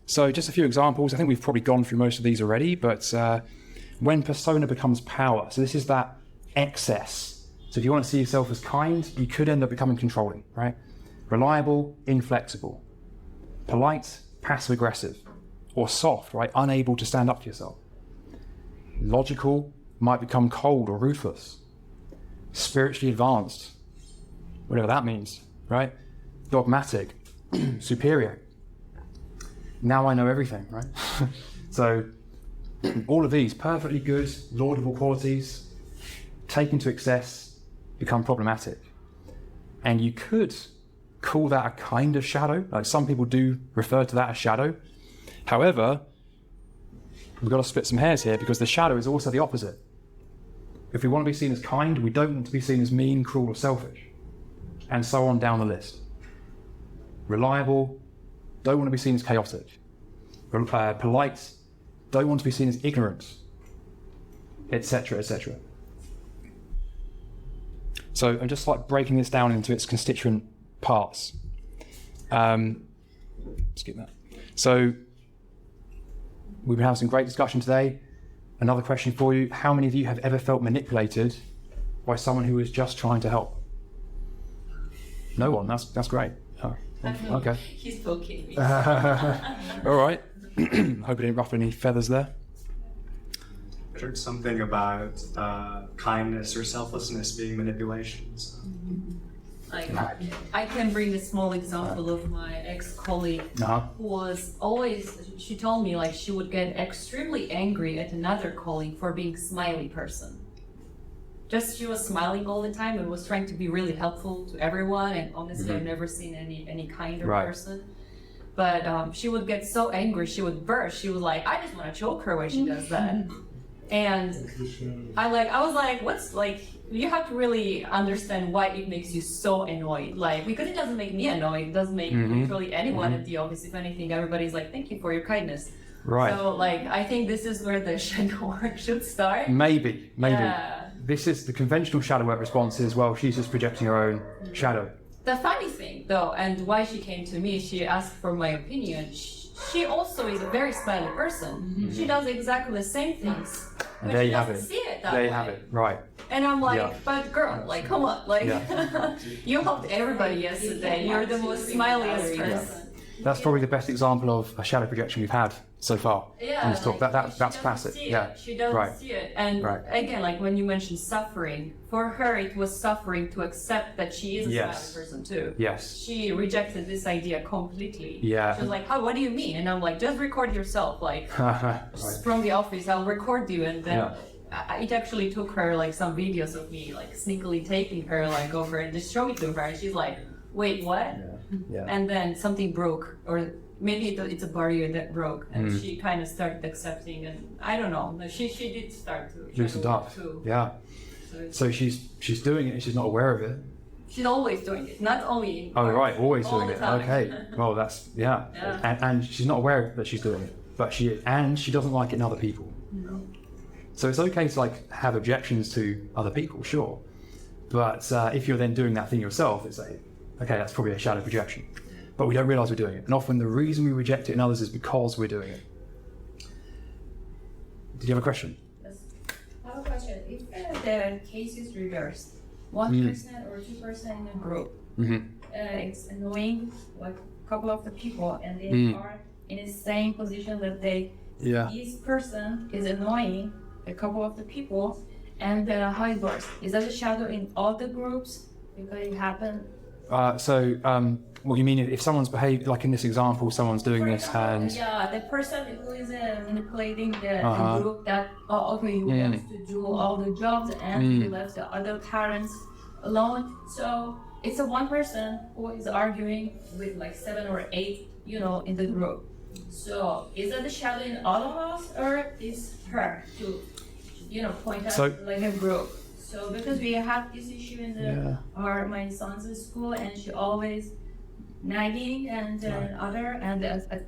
Speaker 2: So just a few examples. I think we've probably gone through most of these already, but when persona becomes power, so this is that excess. So if you want to see yourself as kind, you could end up becoming controlling, right? Reliable, inflexible. Polite, passive-aggressive. Or soft, right? Unable to stand up for yourself. Logical, might become cold or ruthless. Spiritually advanced. whatever that means, right? Dogmatic, superior. Now I know everything, right? So all of these perfectly good, laudable qualities taken to excess become problematic. And you could call that a kind of shadow. Like some people do refer to that as shadow. However, we've got to split some hairs here because the shadow is also the opposite. If we want to be seen as kind, we don't want to be seen as mean, cruel, or selfish. And so on down the list. Reliable, don't want to be seen as chaotic. Polite, don't want to be seen as ignorant, etc., etc. So I'm just like breaking this down into its constituent parts. Skip that. So we've been having some great discussion today. Another question for you: how many of you have ever felt manipulated by someone who was just trying to help? No one. That's great. Oh, okay.
Speaker 7: He's poking me.
Speaker 2: All right. Hope I didn't ruffle any feathers there.
Speaker 8: I heard something about kindness or selflessness being manipulations.
Speaker 7: Like, I can bring a small example of my ex-colleague who was always, she told me like she would get extremely angry at another colleague for being a smiley person. Just she was smiling all the time and was trying to be really helpful to everyone, and honestly I've never seen any kinder person. But she would get so angry, she would burst. She was like, I just want to choke her when she does that. And I was like, what's like, you have to really understand why it makes you so annoyed. Like, because it doesn't make me annoyed, it doesn't make literally anyone at the office. If anything, everybody's like, thank you for your kindness.
Speaker 2: Right.
Speaker 7: So like, I think this is where the shadow work should start.
Speaker 2: Maybe.
Speaker 7: Yeah.
Speaker 2: This is the conventional shadow work response is, well, she's just projecting her own shadow.
Speaker 7: The funny thing though, and why she came to me, she asked for my opinion. She also is a very smiley person. She does exactly the same things.
Speaker 2: And there you have it.
Speaker 7: See it that
Speaker 2: there you
Speaker 7: way.
Speaker 2: have it. Right.
Speaker 7: And I'm like, but girl, like, come on, like, you helped everybody yesterday. You're the most smiliest person.
Speaker 2: That's probably the best example of a shadow projection we've had so far.
Speaker 7: Yeah,
Speaker 2: on this talk.
Speaker 7: like,
Speaker 2: That's classic. Yeah.
Speaker 7: She doesn't see it. And again, like when you mentioned suffering, for her it was suffering to accept that she is a smiley person too.
Speaker 2: Yes.
Speaker 7: She rejected this idea completely.
Speaker 2: Yeah.
Speaker 7: She was like, what do you mean? And I'm like, just record yourself. Like, from the office, I'll record you. And then it actually took her like some videos of me like sneakily taking her like over and just showing it to her. And she's like, wait, what?
Speaker 2: Yeah.
Speaker 7: And then something broke, or maybe it's a barrier that broke, and she kind of started accepting, and I don't know, she did start to
Speaker 2: loosened up.
Speaker 7: Too.
Speaker 2: Yeah.
Speaker 7: So
Speaker 2: she's doing it and she's not aware of it.
Speaker 7: she's always doing it, not only.
Speaker 2: Oh right, always
Speaker 7: all
Speaker 2: doing
Speaker 7: the
Speaker 2: it.
Speaker 7: time.
Speaker 2: Okay. Well, that's and she's not aware that she's doing it, but she doesn't like it in other people.
Speaker 7: No.
Speaker 2: So it's okay to like have objections to other people, sure, but if you're then doing that thing yourself, it's like, okay, that's probably a shadow projection. But we don't realise we're doing it. And often the reason we reject it in others is because we're doing it. Did you have a question?
Speaker 11: Yes. I have a question. If the case is reversed, 1% or 2% in a group, it's annoying like a couple of the people, and they are in the same position that this person is annoying a couple of the people, and how it works. Is that a shadow in all the groups? Because it happened.
Speaker 2: What you mean if someone's behaved like in this example, someone's doing this and
Speaker 11: the person who is manipulating the group that he wants to do all the jobs and he left the other parents alone. So it's a one person who is arguing with like 7 or 8, in the group. So is that the shadow in all of us, or is her to, point out like a group? So because we have this issue in my son's school, and she always nagging and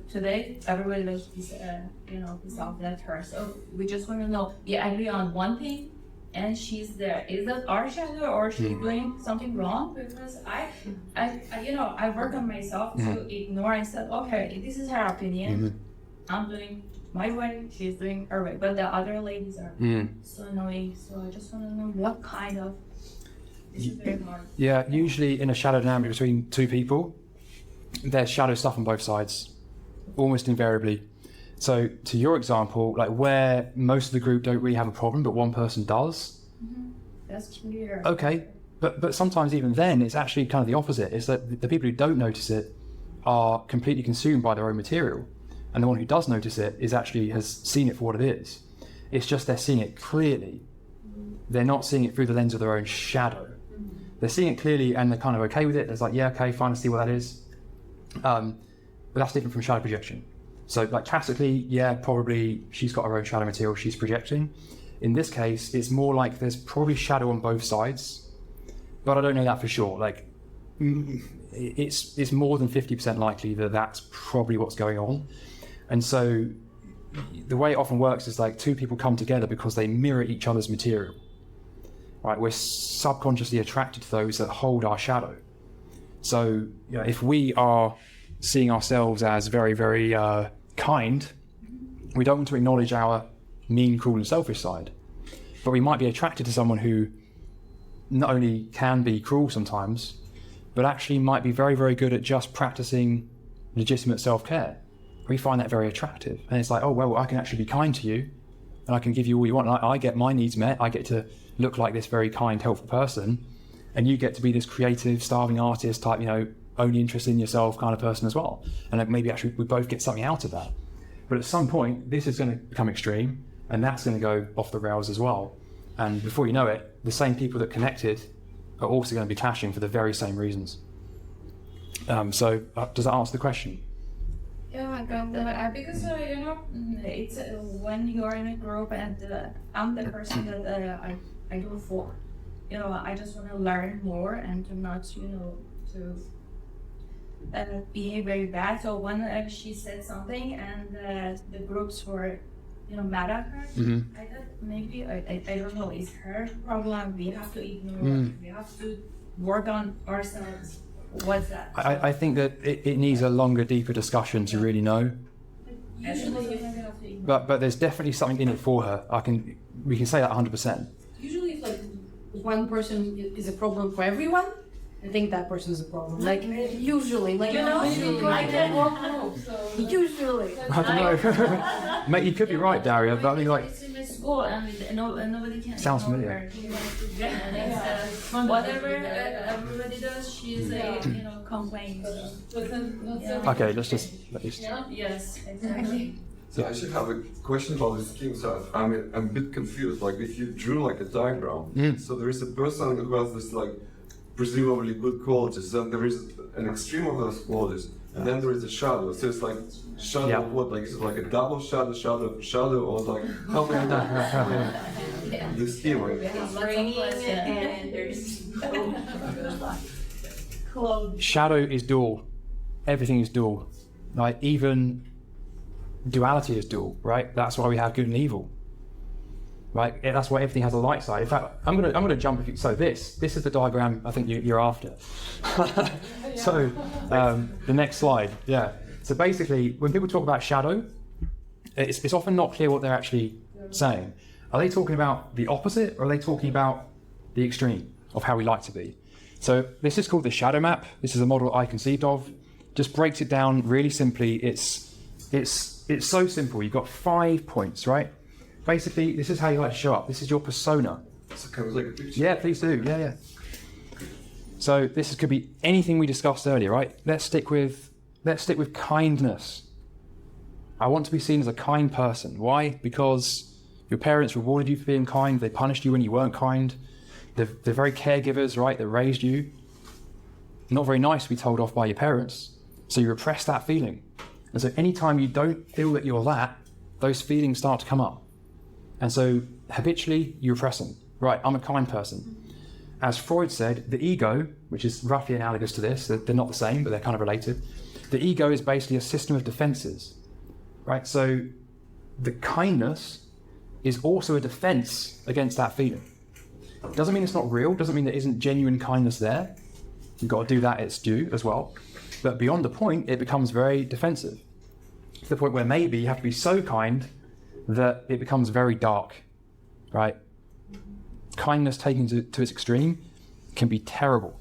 Speaker 11: today everybody was pissed off at her. So we just want to know, we agree on one thing, and she's there. Is that our shadow, or she's doing something wrong? Because I work on myself to ignore and said, okay, this is her opinion. I'm doing my way, she's doing her way, but the other ladies are so annoying. So I just want to know what kind of. This is very hard.
Speaker 2: Yeah, usually in a shadow dynamic between two people, there's shadow stuff on both sides, almost invariably. So to your example, like where most of the group don't really have a problem, but one person does.
Speaker 11: That's clear.
Speaker 2: Okay, But sometimes even then, it's actually kind of the opposite. It's that the people who don't notice it are completely consumed by their own material. And the one who does notice it has seen it for what it is. It's just they're seeing it clearly. They're not seeing it through the lens of their own shadow. They're seeing it clearly and they're kind of okay with it. It's like, yeah, okay, fine, I see what that is. But that's different from shadow projection. So like classically, yeah, probably she's got her own shadow material she's projecting. In this case, it's more like there's probably shadow on both sides, but I don't know that for sure. Like it's more than 50% likely that that's probably what's going on. And so the way it often works is like two people come together because they mirror each other's material. Right? We're subconsciously attracted to those that hold our shadow. So if we are seeing ourselves as very, very kind, we don't want to acknowledge our mean, cruel and selfish side. But we might be attracted to someone who not only can be cruel sometimes, but actually might be very, very good at just practicing legitimate self-care. We find that very attractive. And it's like, oh, well, I can actually be kind to you and I can give you all you want. I get my needs met. I get to look like this very kind, helpful person. And you get to be this creative, starving artist type, only interested in yourself kind of person as well. And maybe actually we both get something out of that. But at some point, this is going to become extreme and that's going to go off the rails as well. And before you know it, the same people that connected are also going to be clashing for the very same reasons. Does that answer the question?
Speaker 11: Yeah, because it's when you're in a group and I'm the person that I go for. I just want to learn more and to not, to behave very bad. So when she said something and the groups were, mad at her, I thought maybe I don't know, it's her problem. We have to ignore. We have to work on ourselves. What's that?
Speaker 2: I think that it needs a longer, deeper discussion to really know. But there's definitely something in it for her. We can say that 100%.
Speaker 10: Usually if like one person is a problem for everyone, I think that person is a problem. Like usually, like
Speaker 11: I can walk home, so
Speaker 10: usually.
Speaker 2: I don't know. Mate, you could be right, Daria, but I mean like
Speaker 11: it's in my school and nobody can.
Speaker 2: Sounds familiar.
Speaker 11: Her. Whatever everybody does, she's complaining.
Speaker 2: okay, let's just
Speaker 11: Yes, exactly.
Speaker 5: So I should have a question about this scheme. So I'm a bit confused. Like if you drew like a diagram, so there is a person who has this like presumably good qualities, then there is an extreme of those qualities, and then there is a shadow. So it's like shadow of what? Like is it like a double shadow, or like how many the scheme? Right?
Speaker 1: It's raining and there's clothes.
Speaker 2: shadow is dual. Everything is dual. Like even duality is dual, right? That's why we have good and evil. Right? That's why everything has a light side. In fact, I'm gonna jump. So this is the diagram I think you're after. So the next slide. Yeah. So basically, when people talk about shadow, it's often not clear what they're actually saying. Are they talking about the opposite, or are they talking about the extreme of how we like to be? So this is called the shadow map. This is a model I conceived of. Just breaks it down really simply. It's so simple. You've got 5 points, right? Basically, this is how you like to show up. This is your persona.
Speaker 5: So can we take a picture?
Speaker 2: Yeah, please do. Yeah. So this could be anything we discussed earlier, right? Let's stick with kindness. I want to be seen as a kind person. Why? Because your parents rewarded you for being kind. They punished you when you weren't kind. They're very caregivers, right? That raised you. Not very nice to be told off by your parents. So you repress that feeling. And so anytime you don't feel that you're that, those feelings start to come up. And so habitually you repress them. Right, I'm a kind person. As Freud said, the ego, which is roughly analogous to this, they're not the same, but they're kind of related. The ego is basically a system of defenses, right? So the kindness is also a defense against that feeling. Doesn't mean it's not real, doesn't mean there isn't genuine kindness there. You've got to do that, it's due as well. But beyond the point, it becomes very defensive. To the point where maybe you have to be so kind that it becomes very dark, right? Kindness taken to its extreme can be terrible.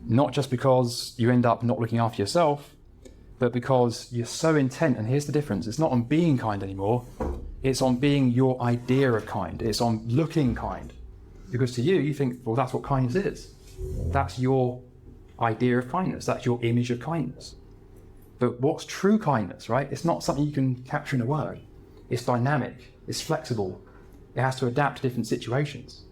Speaker 2: Not just because you end up not looking after yourself, but because you're so intent, and here's the difference, it's not on being kind anymore, it's on being your idea of kind, it's on looking kind. because to you, you think, well, that's what kindness is. That's your idea of kindness. That's your image of kindness. But what's true kindness, right? It's not something you can capture in a word. It's dynamic. It's flexible. It has to adapt to different situations.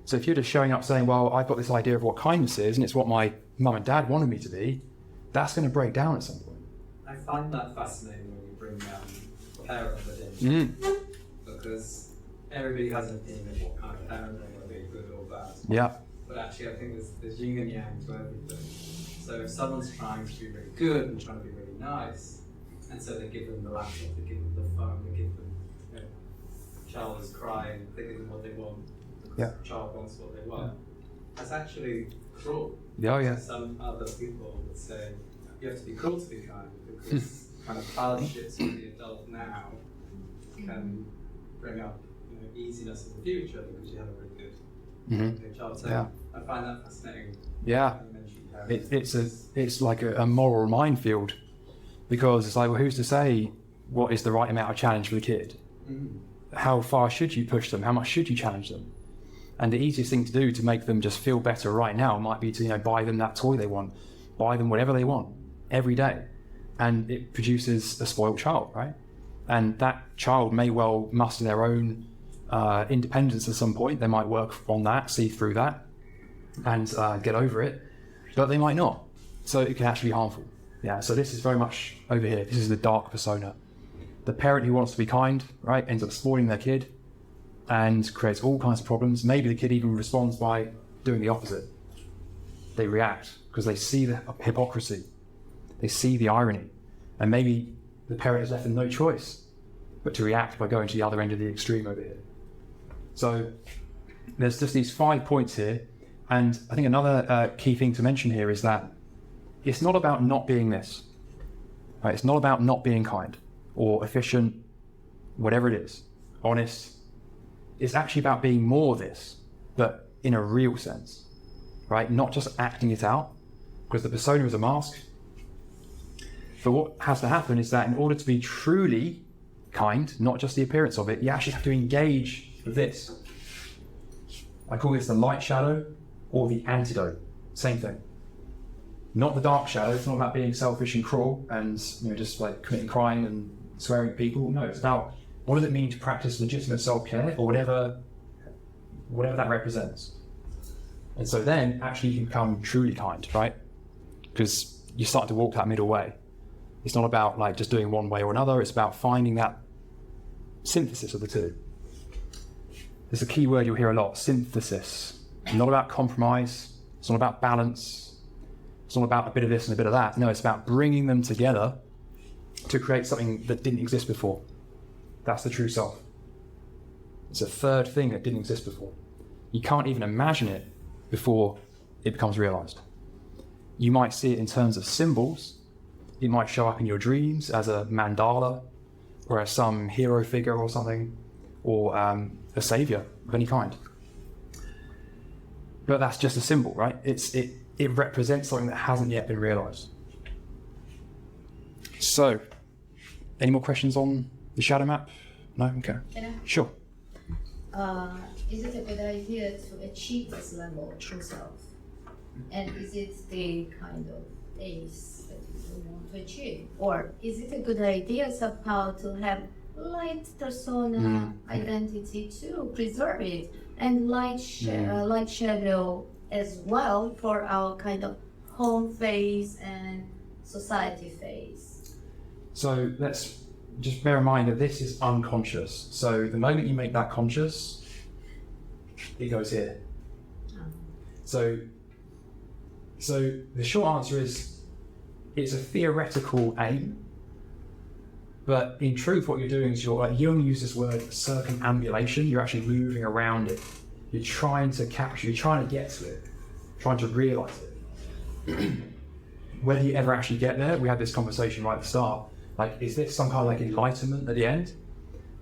Speaker 2: So if you're just showing up saying, well, I've got this idea of what kindness is, and it's what my mum and dad wanted me to be, that's going to break down at some point.
Speaker 12: I find that fascinating when you bring parenthood in. Because everybody has an opinion of what kind of parent they want to be, good or bad.
Speaker 2: Yeah.
Speaker 12: But actually, I think there's yin and yang to everything. So if someone's trying to be really good and trying to be really nice, and so they give them the laptop, they give them the phone, they give them, you know, child is crying, they give them what they want, because the child wants what they want. That's actually cruel.
Speaker 2: Yeah.
Speaker 12: Some other people would say, you have to be cruel to be kind, because kind of hardships for the adult now can bring up, you know, easiness in the future because you have a really good child. So I find that fascinating.
Speaker 2: Yeah. It's like a moral minefield, because it's like, well, who's to say what is the right amount of challenge for the kid? How far should you push them? How much should you challenge them? And the easiest thing to do to make them just feel better right now might be to, you know, buy them that toy they want, buy them whatever they want every day, and it produces a spoiled child, right? And that child may well muster their own independence at some point. They might work on that, see through that, and get over it, but they might not. So it can actually be harmful. Yeah. So this is very much over here. This is the dark persona. The parent who wants to be kind, right, ends up spoiling their kid and creates all kinds of problems. Maybe the kid even responds by doing the opposite. They react because they see the hypocrisy. They see the irony. And maybe the parent is left with no choice but to react by going to the other end of the extreme over here. So there's just these 5 points here. And I think another key thing to mention here is that it's not about not being this. Right? It's not about not being kind or efficient, whatever it is, honest. It's actually about being more this, but in a real sense, right? Not just acting it out, because the persona is a mask. But what has to happen is that in order to be truly kind, not just the appearance of it, you actually have to engage with this. I call this the light shadow or the antidote. Same thing. Not the dark shadow. It's not about being selfish and cruel and, you know, just like committing crime and swearing at people. No, it's about what does it mean to practice legitimate self-care or whatever that represents. And so then actually you can become truly kind, right? Because you start to walk that middle way. It's not about like just doing one way or another. It's about finding that synthesis of the two. There's a key word you'll hear a lot, synthesis. Not about compromise. It's not about balance. It's not about a bit of this and a bit of that. No, it's about bringing them together to create something that didn't exist before. That's the true self. It's a third thing that didn't exist before. You can't even imagine it before it becomes realized. You might see it in terms of symbols. It might show up in your dreams as a mandala or as some hero figure or something, or a savior of any kind. But that's just a symbol, right? It represents something that hasn't yet been realized. So, any more questions on the shadow map? No? Okay.
Speaker 10: Can I?
Speaker 2: Sure.
Speaker 10: Is it a good idea to achieve this level of true self? And is it the kind of ace that you want to achieve? Or is it a good idea somehow to have light persona identity to preserve it, and light shadow as well for our kind of home phase and society phase?
Speaker 2: So let's just bear in mind that this is unconscious. So the moment you make that conscious, it goes here. So the short answer is it's a theoretical aim, but in truth what you're doing is Jung used this word circumambulation. You're actually moving around it. You're trying to capture, you're trying to get to it, trying to realize it. Whether you ever actually get there, we had this conversation right at the start. Like, is this some kind of like enlightenment at the end?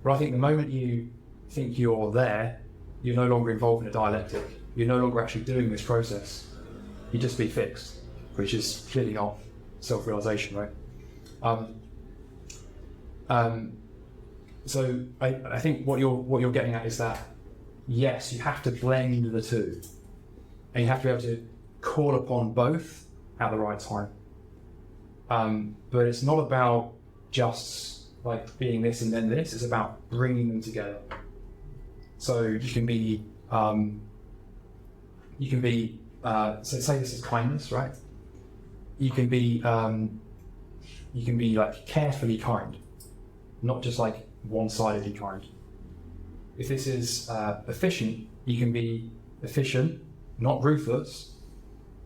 Speaker 2: But I think the moment you think you're there, you're no longer involved in a dialectic. You're no longer actually doing this process. You just be fixed, which is clearly not self-realization, right? So I think what you're getting at is that yes, you have to blend the two. And you have to be able to call upon both at the right time. But it's not about just like being this and then this, it's about bringing them together. So you can be, so say this is kindness, right? You can be like carefully kind, not just like one-sidedly kind. If this is efficient, you can be efficient, not ruthless,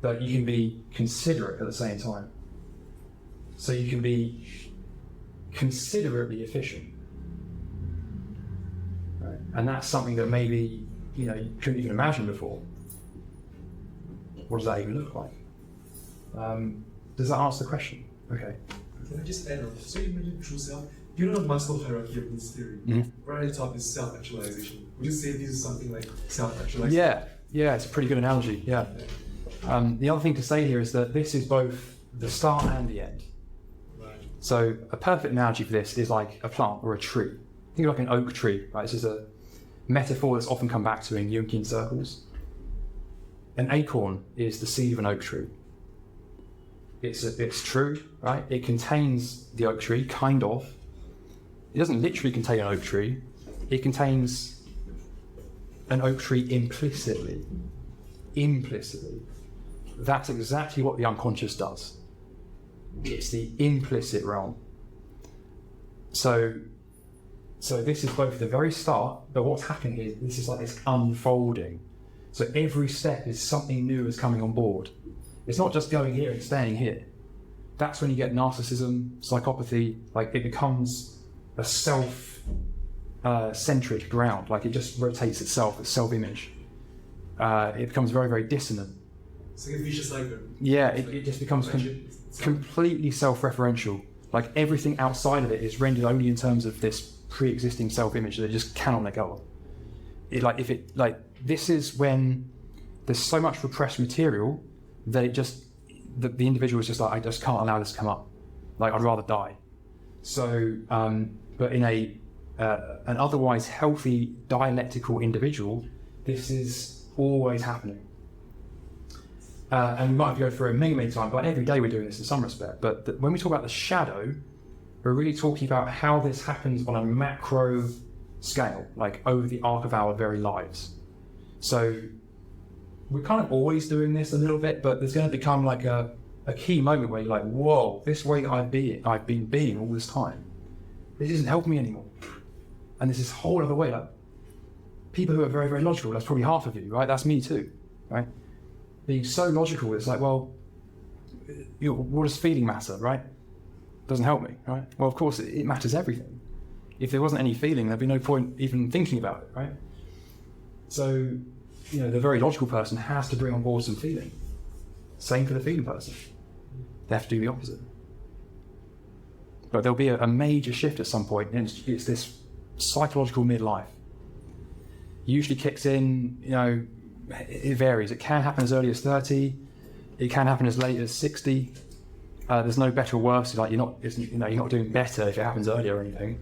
Speaker 2: but you can be considerate at the same time. So you can be considerately efficient, right? And that's something that maybe you couldn't even imagine before. What does that even look like? Does that answer the question? Okay.
Speaker 4: Can I just add on? So you mentioned true self. You know the Maslow hierarchy of this theory. Right at the top is self-actualization. Would you say this is something like self-actualization?
Speaker 2: Yeah, it's a pretty good analogy. Yeah. The other thing to say here is that this is both the start and the end.
Speaker 4: Right.
Speaker 2: So a perfect analogy for this is like a plant or a tree. Think of like an oak tree, right? This is a metaphor that's often come back to in Jungian circles. An acorn is the seed of an oak tree. It's true, right? It contains the oak tree, kind of. It doesn't literally contain an oak tree. It contains an oak tree implicitly. Implicitly. That's exactly what the unconscious does. It's the implicit realm. So this is both the very start, but what's happening here, this is like this unfolding. So every step is something new is coming on board. It's not just going here and staying here. That's when you get narcissism, psychopathy, like it becomes a self-centric ground, like it just rotates itself, it's self-image. It becomes very, very dissonant.
Speaker 4: It's like a vicious cycle.
Speaker 2: Yeah, it just becomes completely self-referential. Like everything outside of it is rendered only in terms of this pre-existing self-image that it just cannot let go of. This is when there's so much repressed material that the individual is just like, I just can't allow this to come up. Like, I'd rather die. So, but in an otherwise healthy dialectical individual, this is always happening. And we might have to go through it many times, but every day we're doing this in some respect. But when we talk about the shadow, we're really talking about how this happens on a macro scale, like over the arc of our very lives. So we're kind of always doing this a little bit, but there's going to become like a key moment where you're like, whoa, this way I've been being all this time, this isn't helping me anymore. And there's this whole other way, like people who are very, very logical, that's probably half of you, right? That's me too, right? Being so logical, it's like, well, what does feeling matter, right? Doesn't help me, right? Well, of course, it matters everything. If there wasn't any feeling, there'd be no point even thinking about it, right? So, the very logical person has to bring on board some feeling. Same for the feeling person. They have to do the opposite. But there'll be a major shift at some point, and it's this psychological midlife. Usually kicks in, it varies. It can happen as early as 30. It can happen as late as 60. There's no better or worse. Like you're not doing better if it happens earlier or anything.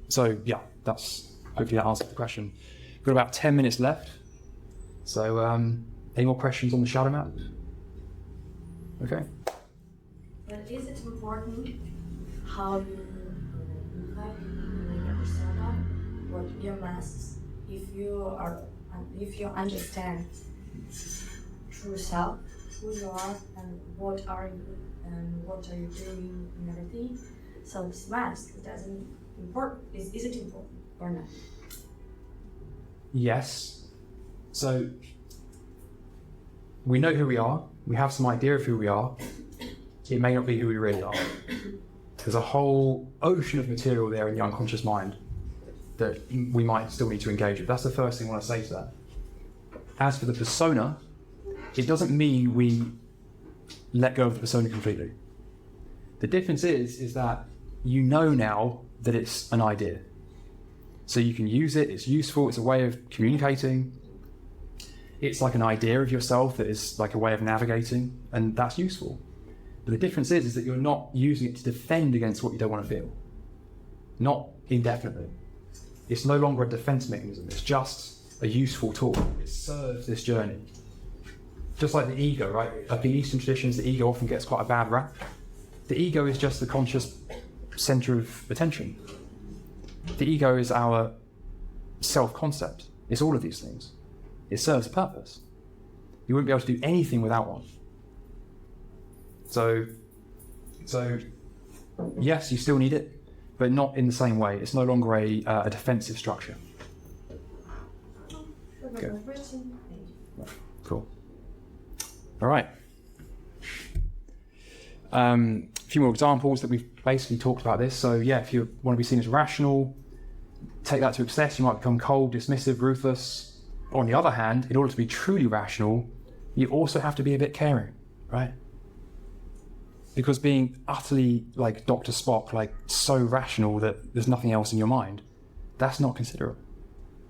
Speaker 2: So yeah, hopefully that answers the question. We've got about 10 minutes left. So any more questions on the shadow map? Okay.
Speaker 7: But is it important how you have your persona or your masks if you understand true self, who you are and what are you doing and everything? So this mask doesn't important. Is it important or not?
Speaker 2: Yes. So we know who we are. We have some idea of who we are. It may not be who we really are. There's a whole ocean of material there in the unconscious mind that we might still need to engage with. That's the first thing I want to say to that. As for the persona, it doesn't mean we let go of the persona completely. The difference is that you know now that it's an idea. So you can use it, it's useful, it's a way of communicating. It's like an idea of yourself that is like a way of navigating, and that's useful. But the difference is that you're not using it to defend against what you don't want to feel. Not indefinitely. It's no longer a defense mechanism. It's just a useful tool. It serves this journey. Just like the ego, right? Like in Eastern traditions, the ego often gets quite a bad rap. The ego is just the conscious center of attention. The ego is our self-concept. It's all of these things. It serves a purpose. You wouldn't be able to do anything without one. So yes, you still need it, but not in the same way. It's no longer a defensive structure. Okay. Cool. All right. A few more examples that we've basically talked about this. So yeah, if you want to be seen as rational, take that to excess, you might become cold, dismissive, ruthless. On the other hand, in order to be truly rational, you also have to be a bit caring, right? Because being utterly like Dr. Spock, like so rational that there's nothing else in your mind, that's not considerate.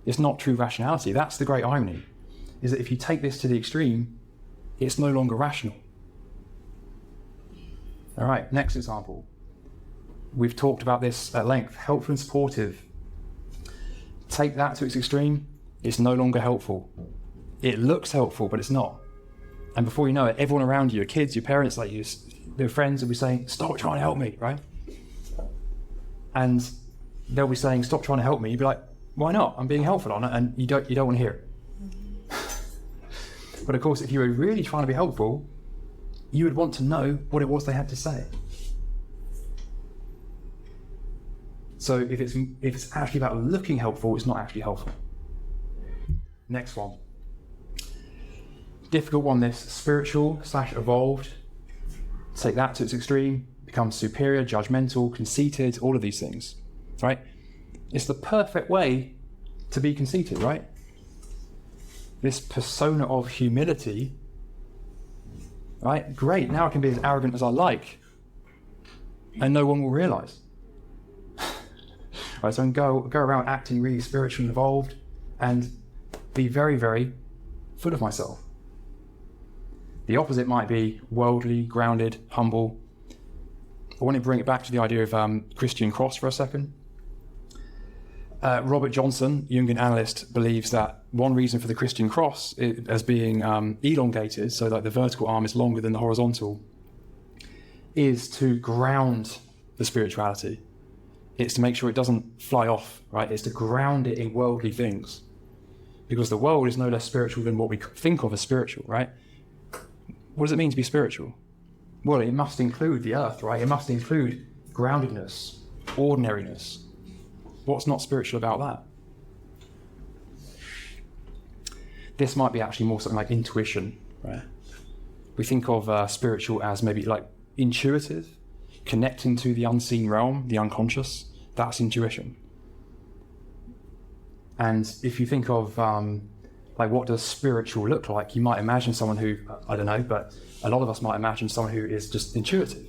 Speaker 2: It's not true rationality. That's the great irony, is that if you take this to the extreme, it's no longer rational. All right, next example. We've talked about this at length. Helpful and supportive. Take that to its extreme, it's no longer helpful. It looks helpful, but it's not. And before you know it, everyone around you, your kids, your parents, like you, their friends will be saying, stop trying to help me, right? And they'll be saying, stop trying to help me. You'd be like, why not? I'm being helpful on it, and you don't want to hear it. But of course, if you were really trying to be helpful, you would want to know what it was they had to say. So if it's actually about looking helpful, it's not actually helpful. Next one. Difficult one, this. Spiritual/evolved. Take that to its extreme, become superior, judgmental, conceited, all of these things, right? It's the perfect way to be conceited, right? This persona of humility, right? Great, now I can be as arrogant as I like, and no one will realize. Right, so I can go around acting really spiritual and evolved and be very, very full of myself. The opposite might be worldly, grounded, humble. I want to bring it back to the idea of Christian cross for a second. Robert Johnson, Jungian analyst, believes that one reason for the Christian cross as being elongated, so that the vertical arm is longer than the horizontal, is to ground the spirituality. It's to make sure it doesn't fly off, right? It's to ground it in worldly things. Because the world is no less spiritual than what we think of as spiritual, right? What does it mean to be spiritual? Well, it must include the earth, right? It must include groundedness, ordinariness. What's not spiritual about that? This might be actually more something like intuition, right? We think of spiritual as maybe like intuitive, connecting to the unseen realm, the unconscious. That's intuition. And if you think of like what does spiritual look like, you might imagine someone who, I don't know, but a lot of us might imagine someone who is just intuitive.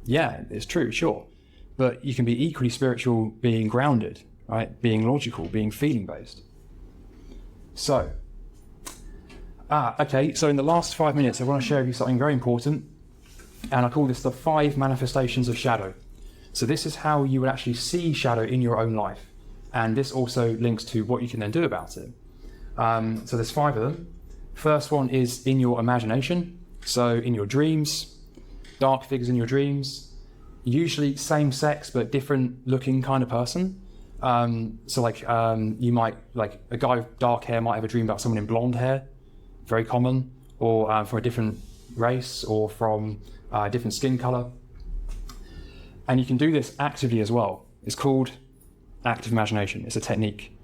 Speaker 2: Yeah, it's true, sure. But you can be equally spiritual being grounded, right? Being logical, being feeling based. So, okay, so in the last 5 minutes, I want to share with you something very important. And I call this the 5 manifestations of shadow. So this is how you would actually see shadow in your own life. And this also links to what you can then do about it. So there's 5 of them. First one is in your imagination. So in your dreams, dark figures in your dreams, usually same sex but different looking kind of person. So like you might, like a guy with dark hair might have a dream about someone in blonde hair, very common, or from a different race or from a different skin color. And you can do this actively as well. It's called active imagination. It's a technique.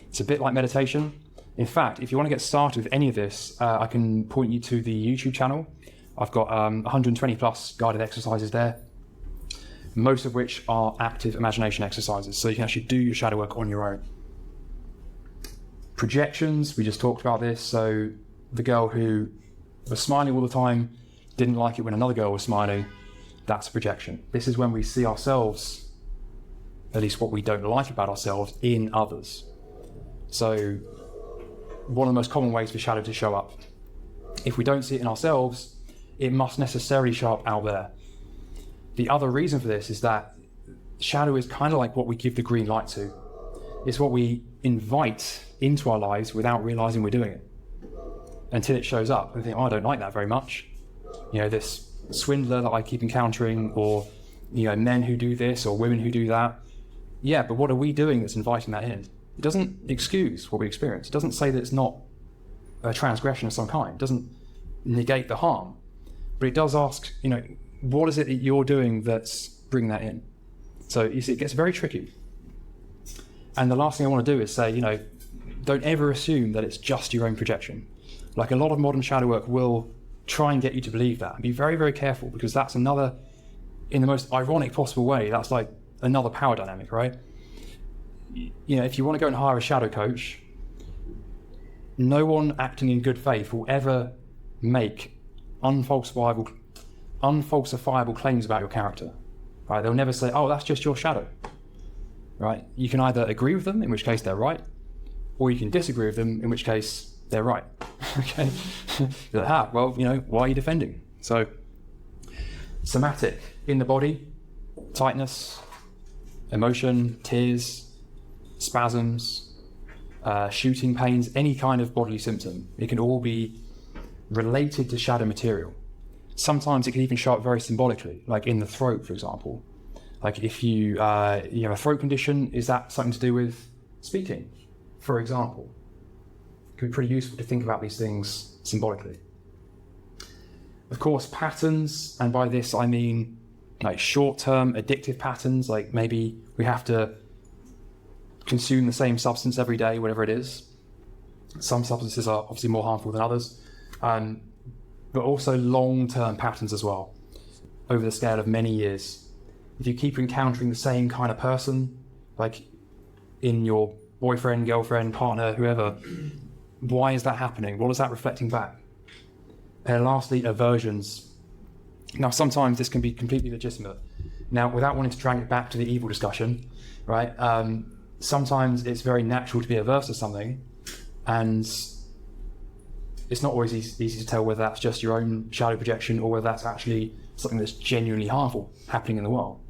Speaker 2: It's a bit like meditation. In fact, if you want to get started with any of this, I can point you to the YouTube channel. I've got 120 plus guided exercises there, most of which are active imagination exercises. So you can actually do your shadow work on your own. Projections, we just talked about this. So the girl who was smiling all the time didn't like it when another girl was smiling. That's a projection. This is when we see ourselves, at least what we don't like about ourselves, in others. So one of the most common ways for shadow to show up. If we don't see it in ourselves, it must necessarily show up out there. The other reason for this is that shadow is kind of like what we give the green light to. It's what we invite into our lives without realizing we're doing it. Until it shows up and think, oh, I don't like that very much. You know, this swindler that I keep encountering, or, you know, men who do this or women who do that. Yeah, but what are we doing that's inviting that in? It doesn't excuse what we experience. It doesn't say that it's not a transgression of some kind. It doesn't negate the harm. But it does ask, you know, what is it that you're doing that's bringing that in? So you see, it gets very tricky. And the last thing I want to do is say, you know, don't ever assume that it's just your own projection. Like, a lot of modern shadow work will try and get you to believe that. And be very, very careful, because that's another, in the most ironic possible way, that's like another power dynamic, right? You know, if you want to go and hire a shadow coach, no one acting in good faith will ever make unfalsifiable claims about your character, right? They'll never say, oh, that's just your shadow, right? You can either agree with them, in which case they're right, or you can disagree with them, in which case they're right. Okay? You're like, well, you know, why are you defending? So, somatic, in the body, tightness, emotion, tears, spasms, shooting pains, any kind of bodily symptom. It can all be related to shadow material. Sometimes it can even show up very symbolically, like in the throat, for example. Like if you have a throat condition, is that something to do with speaking, for example? It can be pretty useful to think about these things symbolically. Of course, patterns, and by this I mean like short-term addictive patterns, like maybe we have to consume the same substance every day, whatever it is. Some substances are obviously more harmful than others, but also long-term patterns as well, over the scale of many years. If you keep encountering the same kind of person, like in your boyfriend, girlfriend, partner, whoever, why is that happening? What is that reflecting back? And lastly, aversions. Now, sometimes this can be completely legitimate. Now, without wanting to drag it back to the evil discussion, right? Sometimes it's very natural to be averse to something, and it's not always easy to tell whether that's just your own shadow projection or whether that's actually something that's genuinely harmful happening in the world.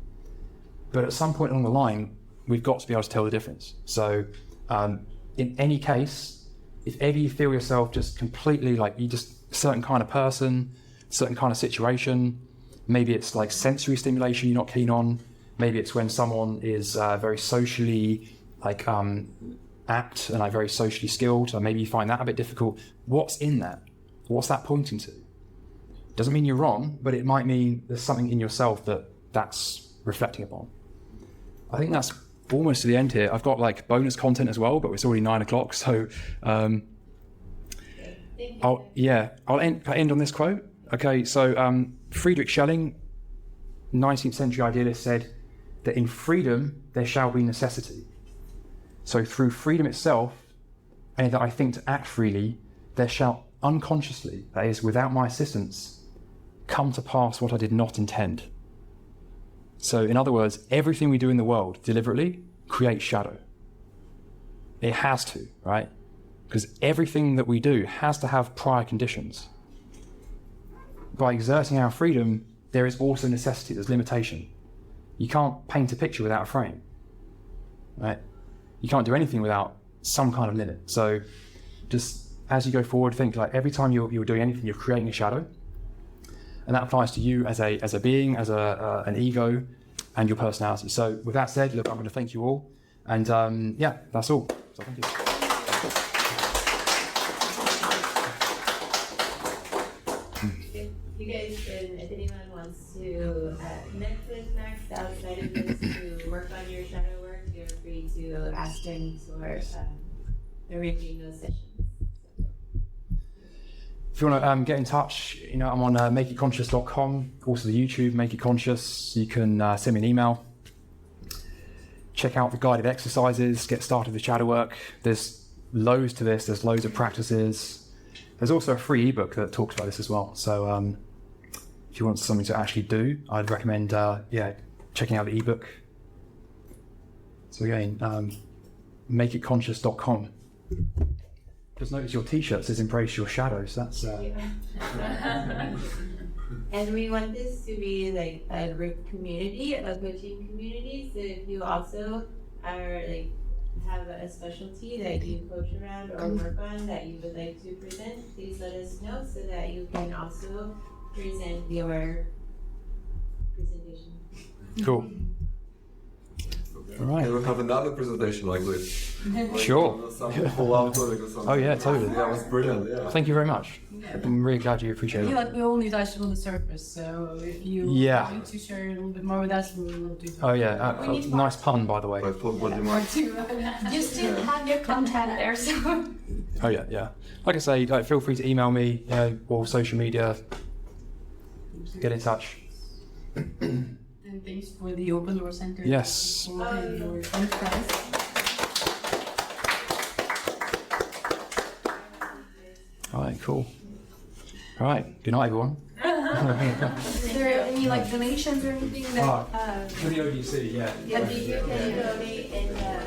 Speaker 2: But at some point along the line, we've got to be able to tell the difference. So in any case, if ever you feel yourself just completely like you just a certain kind of person, certain kind of situation, maybe it's like sensory stimulation you're not keen on, maybe it's when someone is very socially like apt and like very socially skilled, so maybe you find that a bit difficult. What's in that? What's that pointing to? Doesn't mean you're wrong, but it might mean there's something in yourself that's reflecting upon. I think that's almost to the end here. I've got like bonus content as well, but it's already 9 o'clock, so I'll end on this quote. Okay, so Friedrich Schelling, 19th century idealist, said that in freedom there shall be necessity. So through freedom itself, and that I think to act freely, there shall unconsciously, that is, without my assistance, come to pass what I did not intend. So in other words, everything we do in the world deliberately creates shadow. It has to, right? Because everything that we do has to have prior conditions. By exerting our freedom, there is also necessity, there's limitation. You can't paint a picture without a frame, right? You can't do anything without some kind of limit. So just as you go forward, think like every time you're doing anything, you're creating a shadow. And that applies to you as a being, as an ego, and your personality. So with that said, look, I'm going to thank you all. And that's all. So thank you.
Speaker 1: You guys, if anyone wants to connect with Max outside of this to work on your shadow work, feel free to ask him or arranging those sessions.
Speaker 2: If you want to get in touch, I'm on makeitconscious.com, also the YouTube Make It Conscious. You can send me an email. Check out the guided exercises, get started with shadow work. There's loads to this, there's loads of practices. There's also a free ebook that talks about this as well. So if you want something to actually do, I'd recommend checking out the ebook. So again, makeitconscious.com. Just notice your t-shirt says embrace your shadows. That's
Speaker 1: And we want this to be like a group community, a coaching community. So if you also are like have a specialty that you coach around or work on that you would like to present, please let us know so that you can also present your presentation.
Speaker 2: Cool. All right.
Speaker 5: Can we have another presentation like this?
Speaker 2: Sure.
Speaker 5: Some full automatic or something.
Speaker 2: Oh yeah, totally.
Speaker 5: Yeah, it was brilliant. Yeah.
Speaker 2: Thank you very much. I'm really glad you appreciate
Speaker 10: I feel
Speaker 2: it.
Speaker 10: like we only touched on the surface, so if you
Speaker 2: Yeah.
Speaker 10: want to share a little bit more with us, we will do that.
Speaker 2: Oh yeah, nice pun by the way.
Speaker 5: But what do you
Speaker 10: More
Speaker 5: mind?
Speaker 10: to
Speaker 7: You still have your content there, so.
Speaker 2: Oh yeah, yeah. Like I say, feel free to email me or social media. Get in touch.
Speaker 10: And thanks for the Open Door Center.
Speaker 2: Yes.
Speaker 10: For your conference.
Speaker 2: All right, cool. All right. Good night, everyone.
Speaker 10: Is there any like donations or anything that?
Speaker 2: For the ODC, yeah.
Speaker 1: Yeah, you can donate in the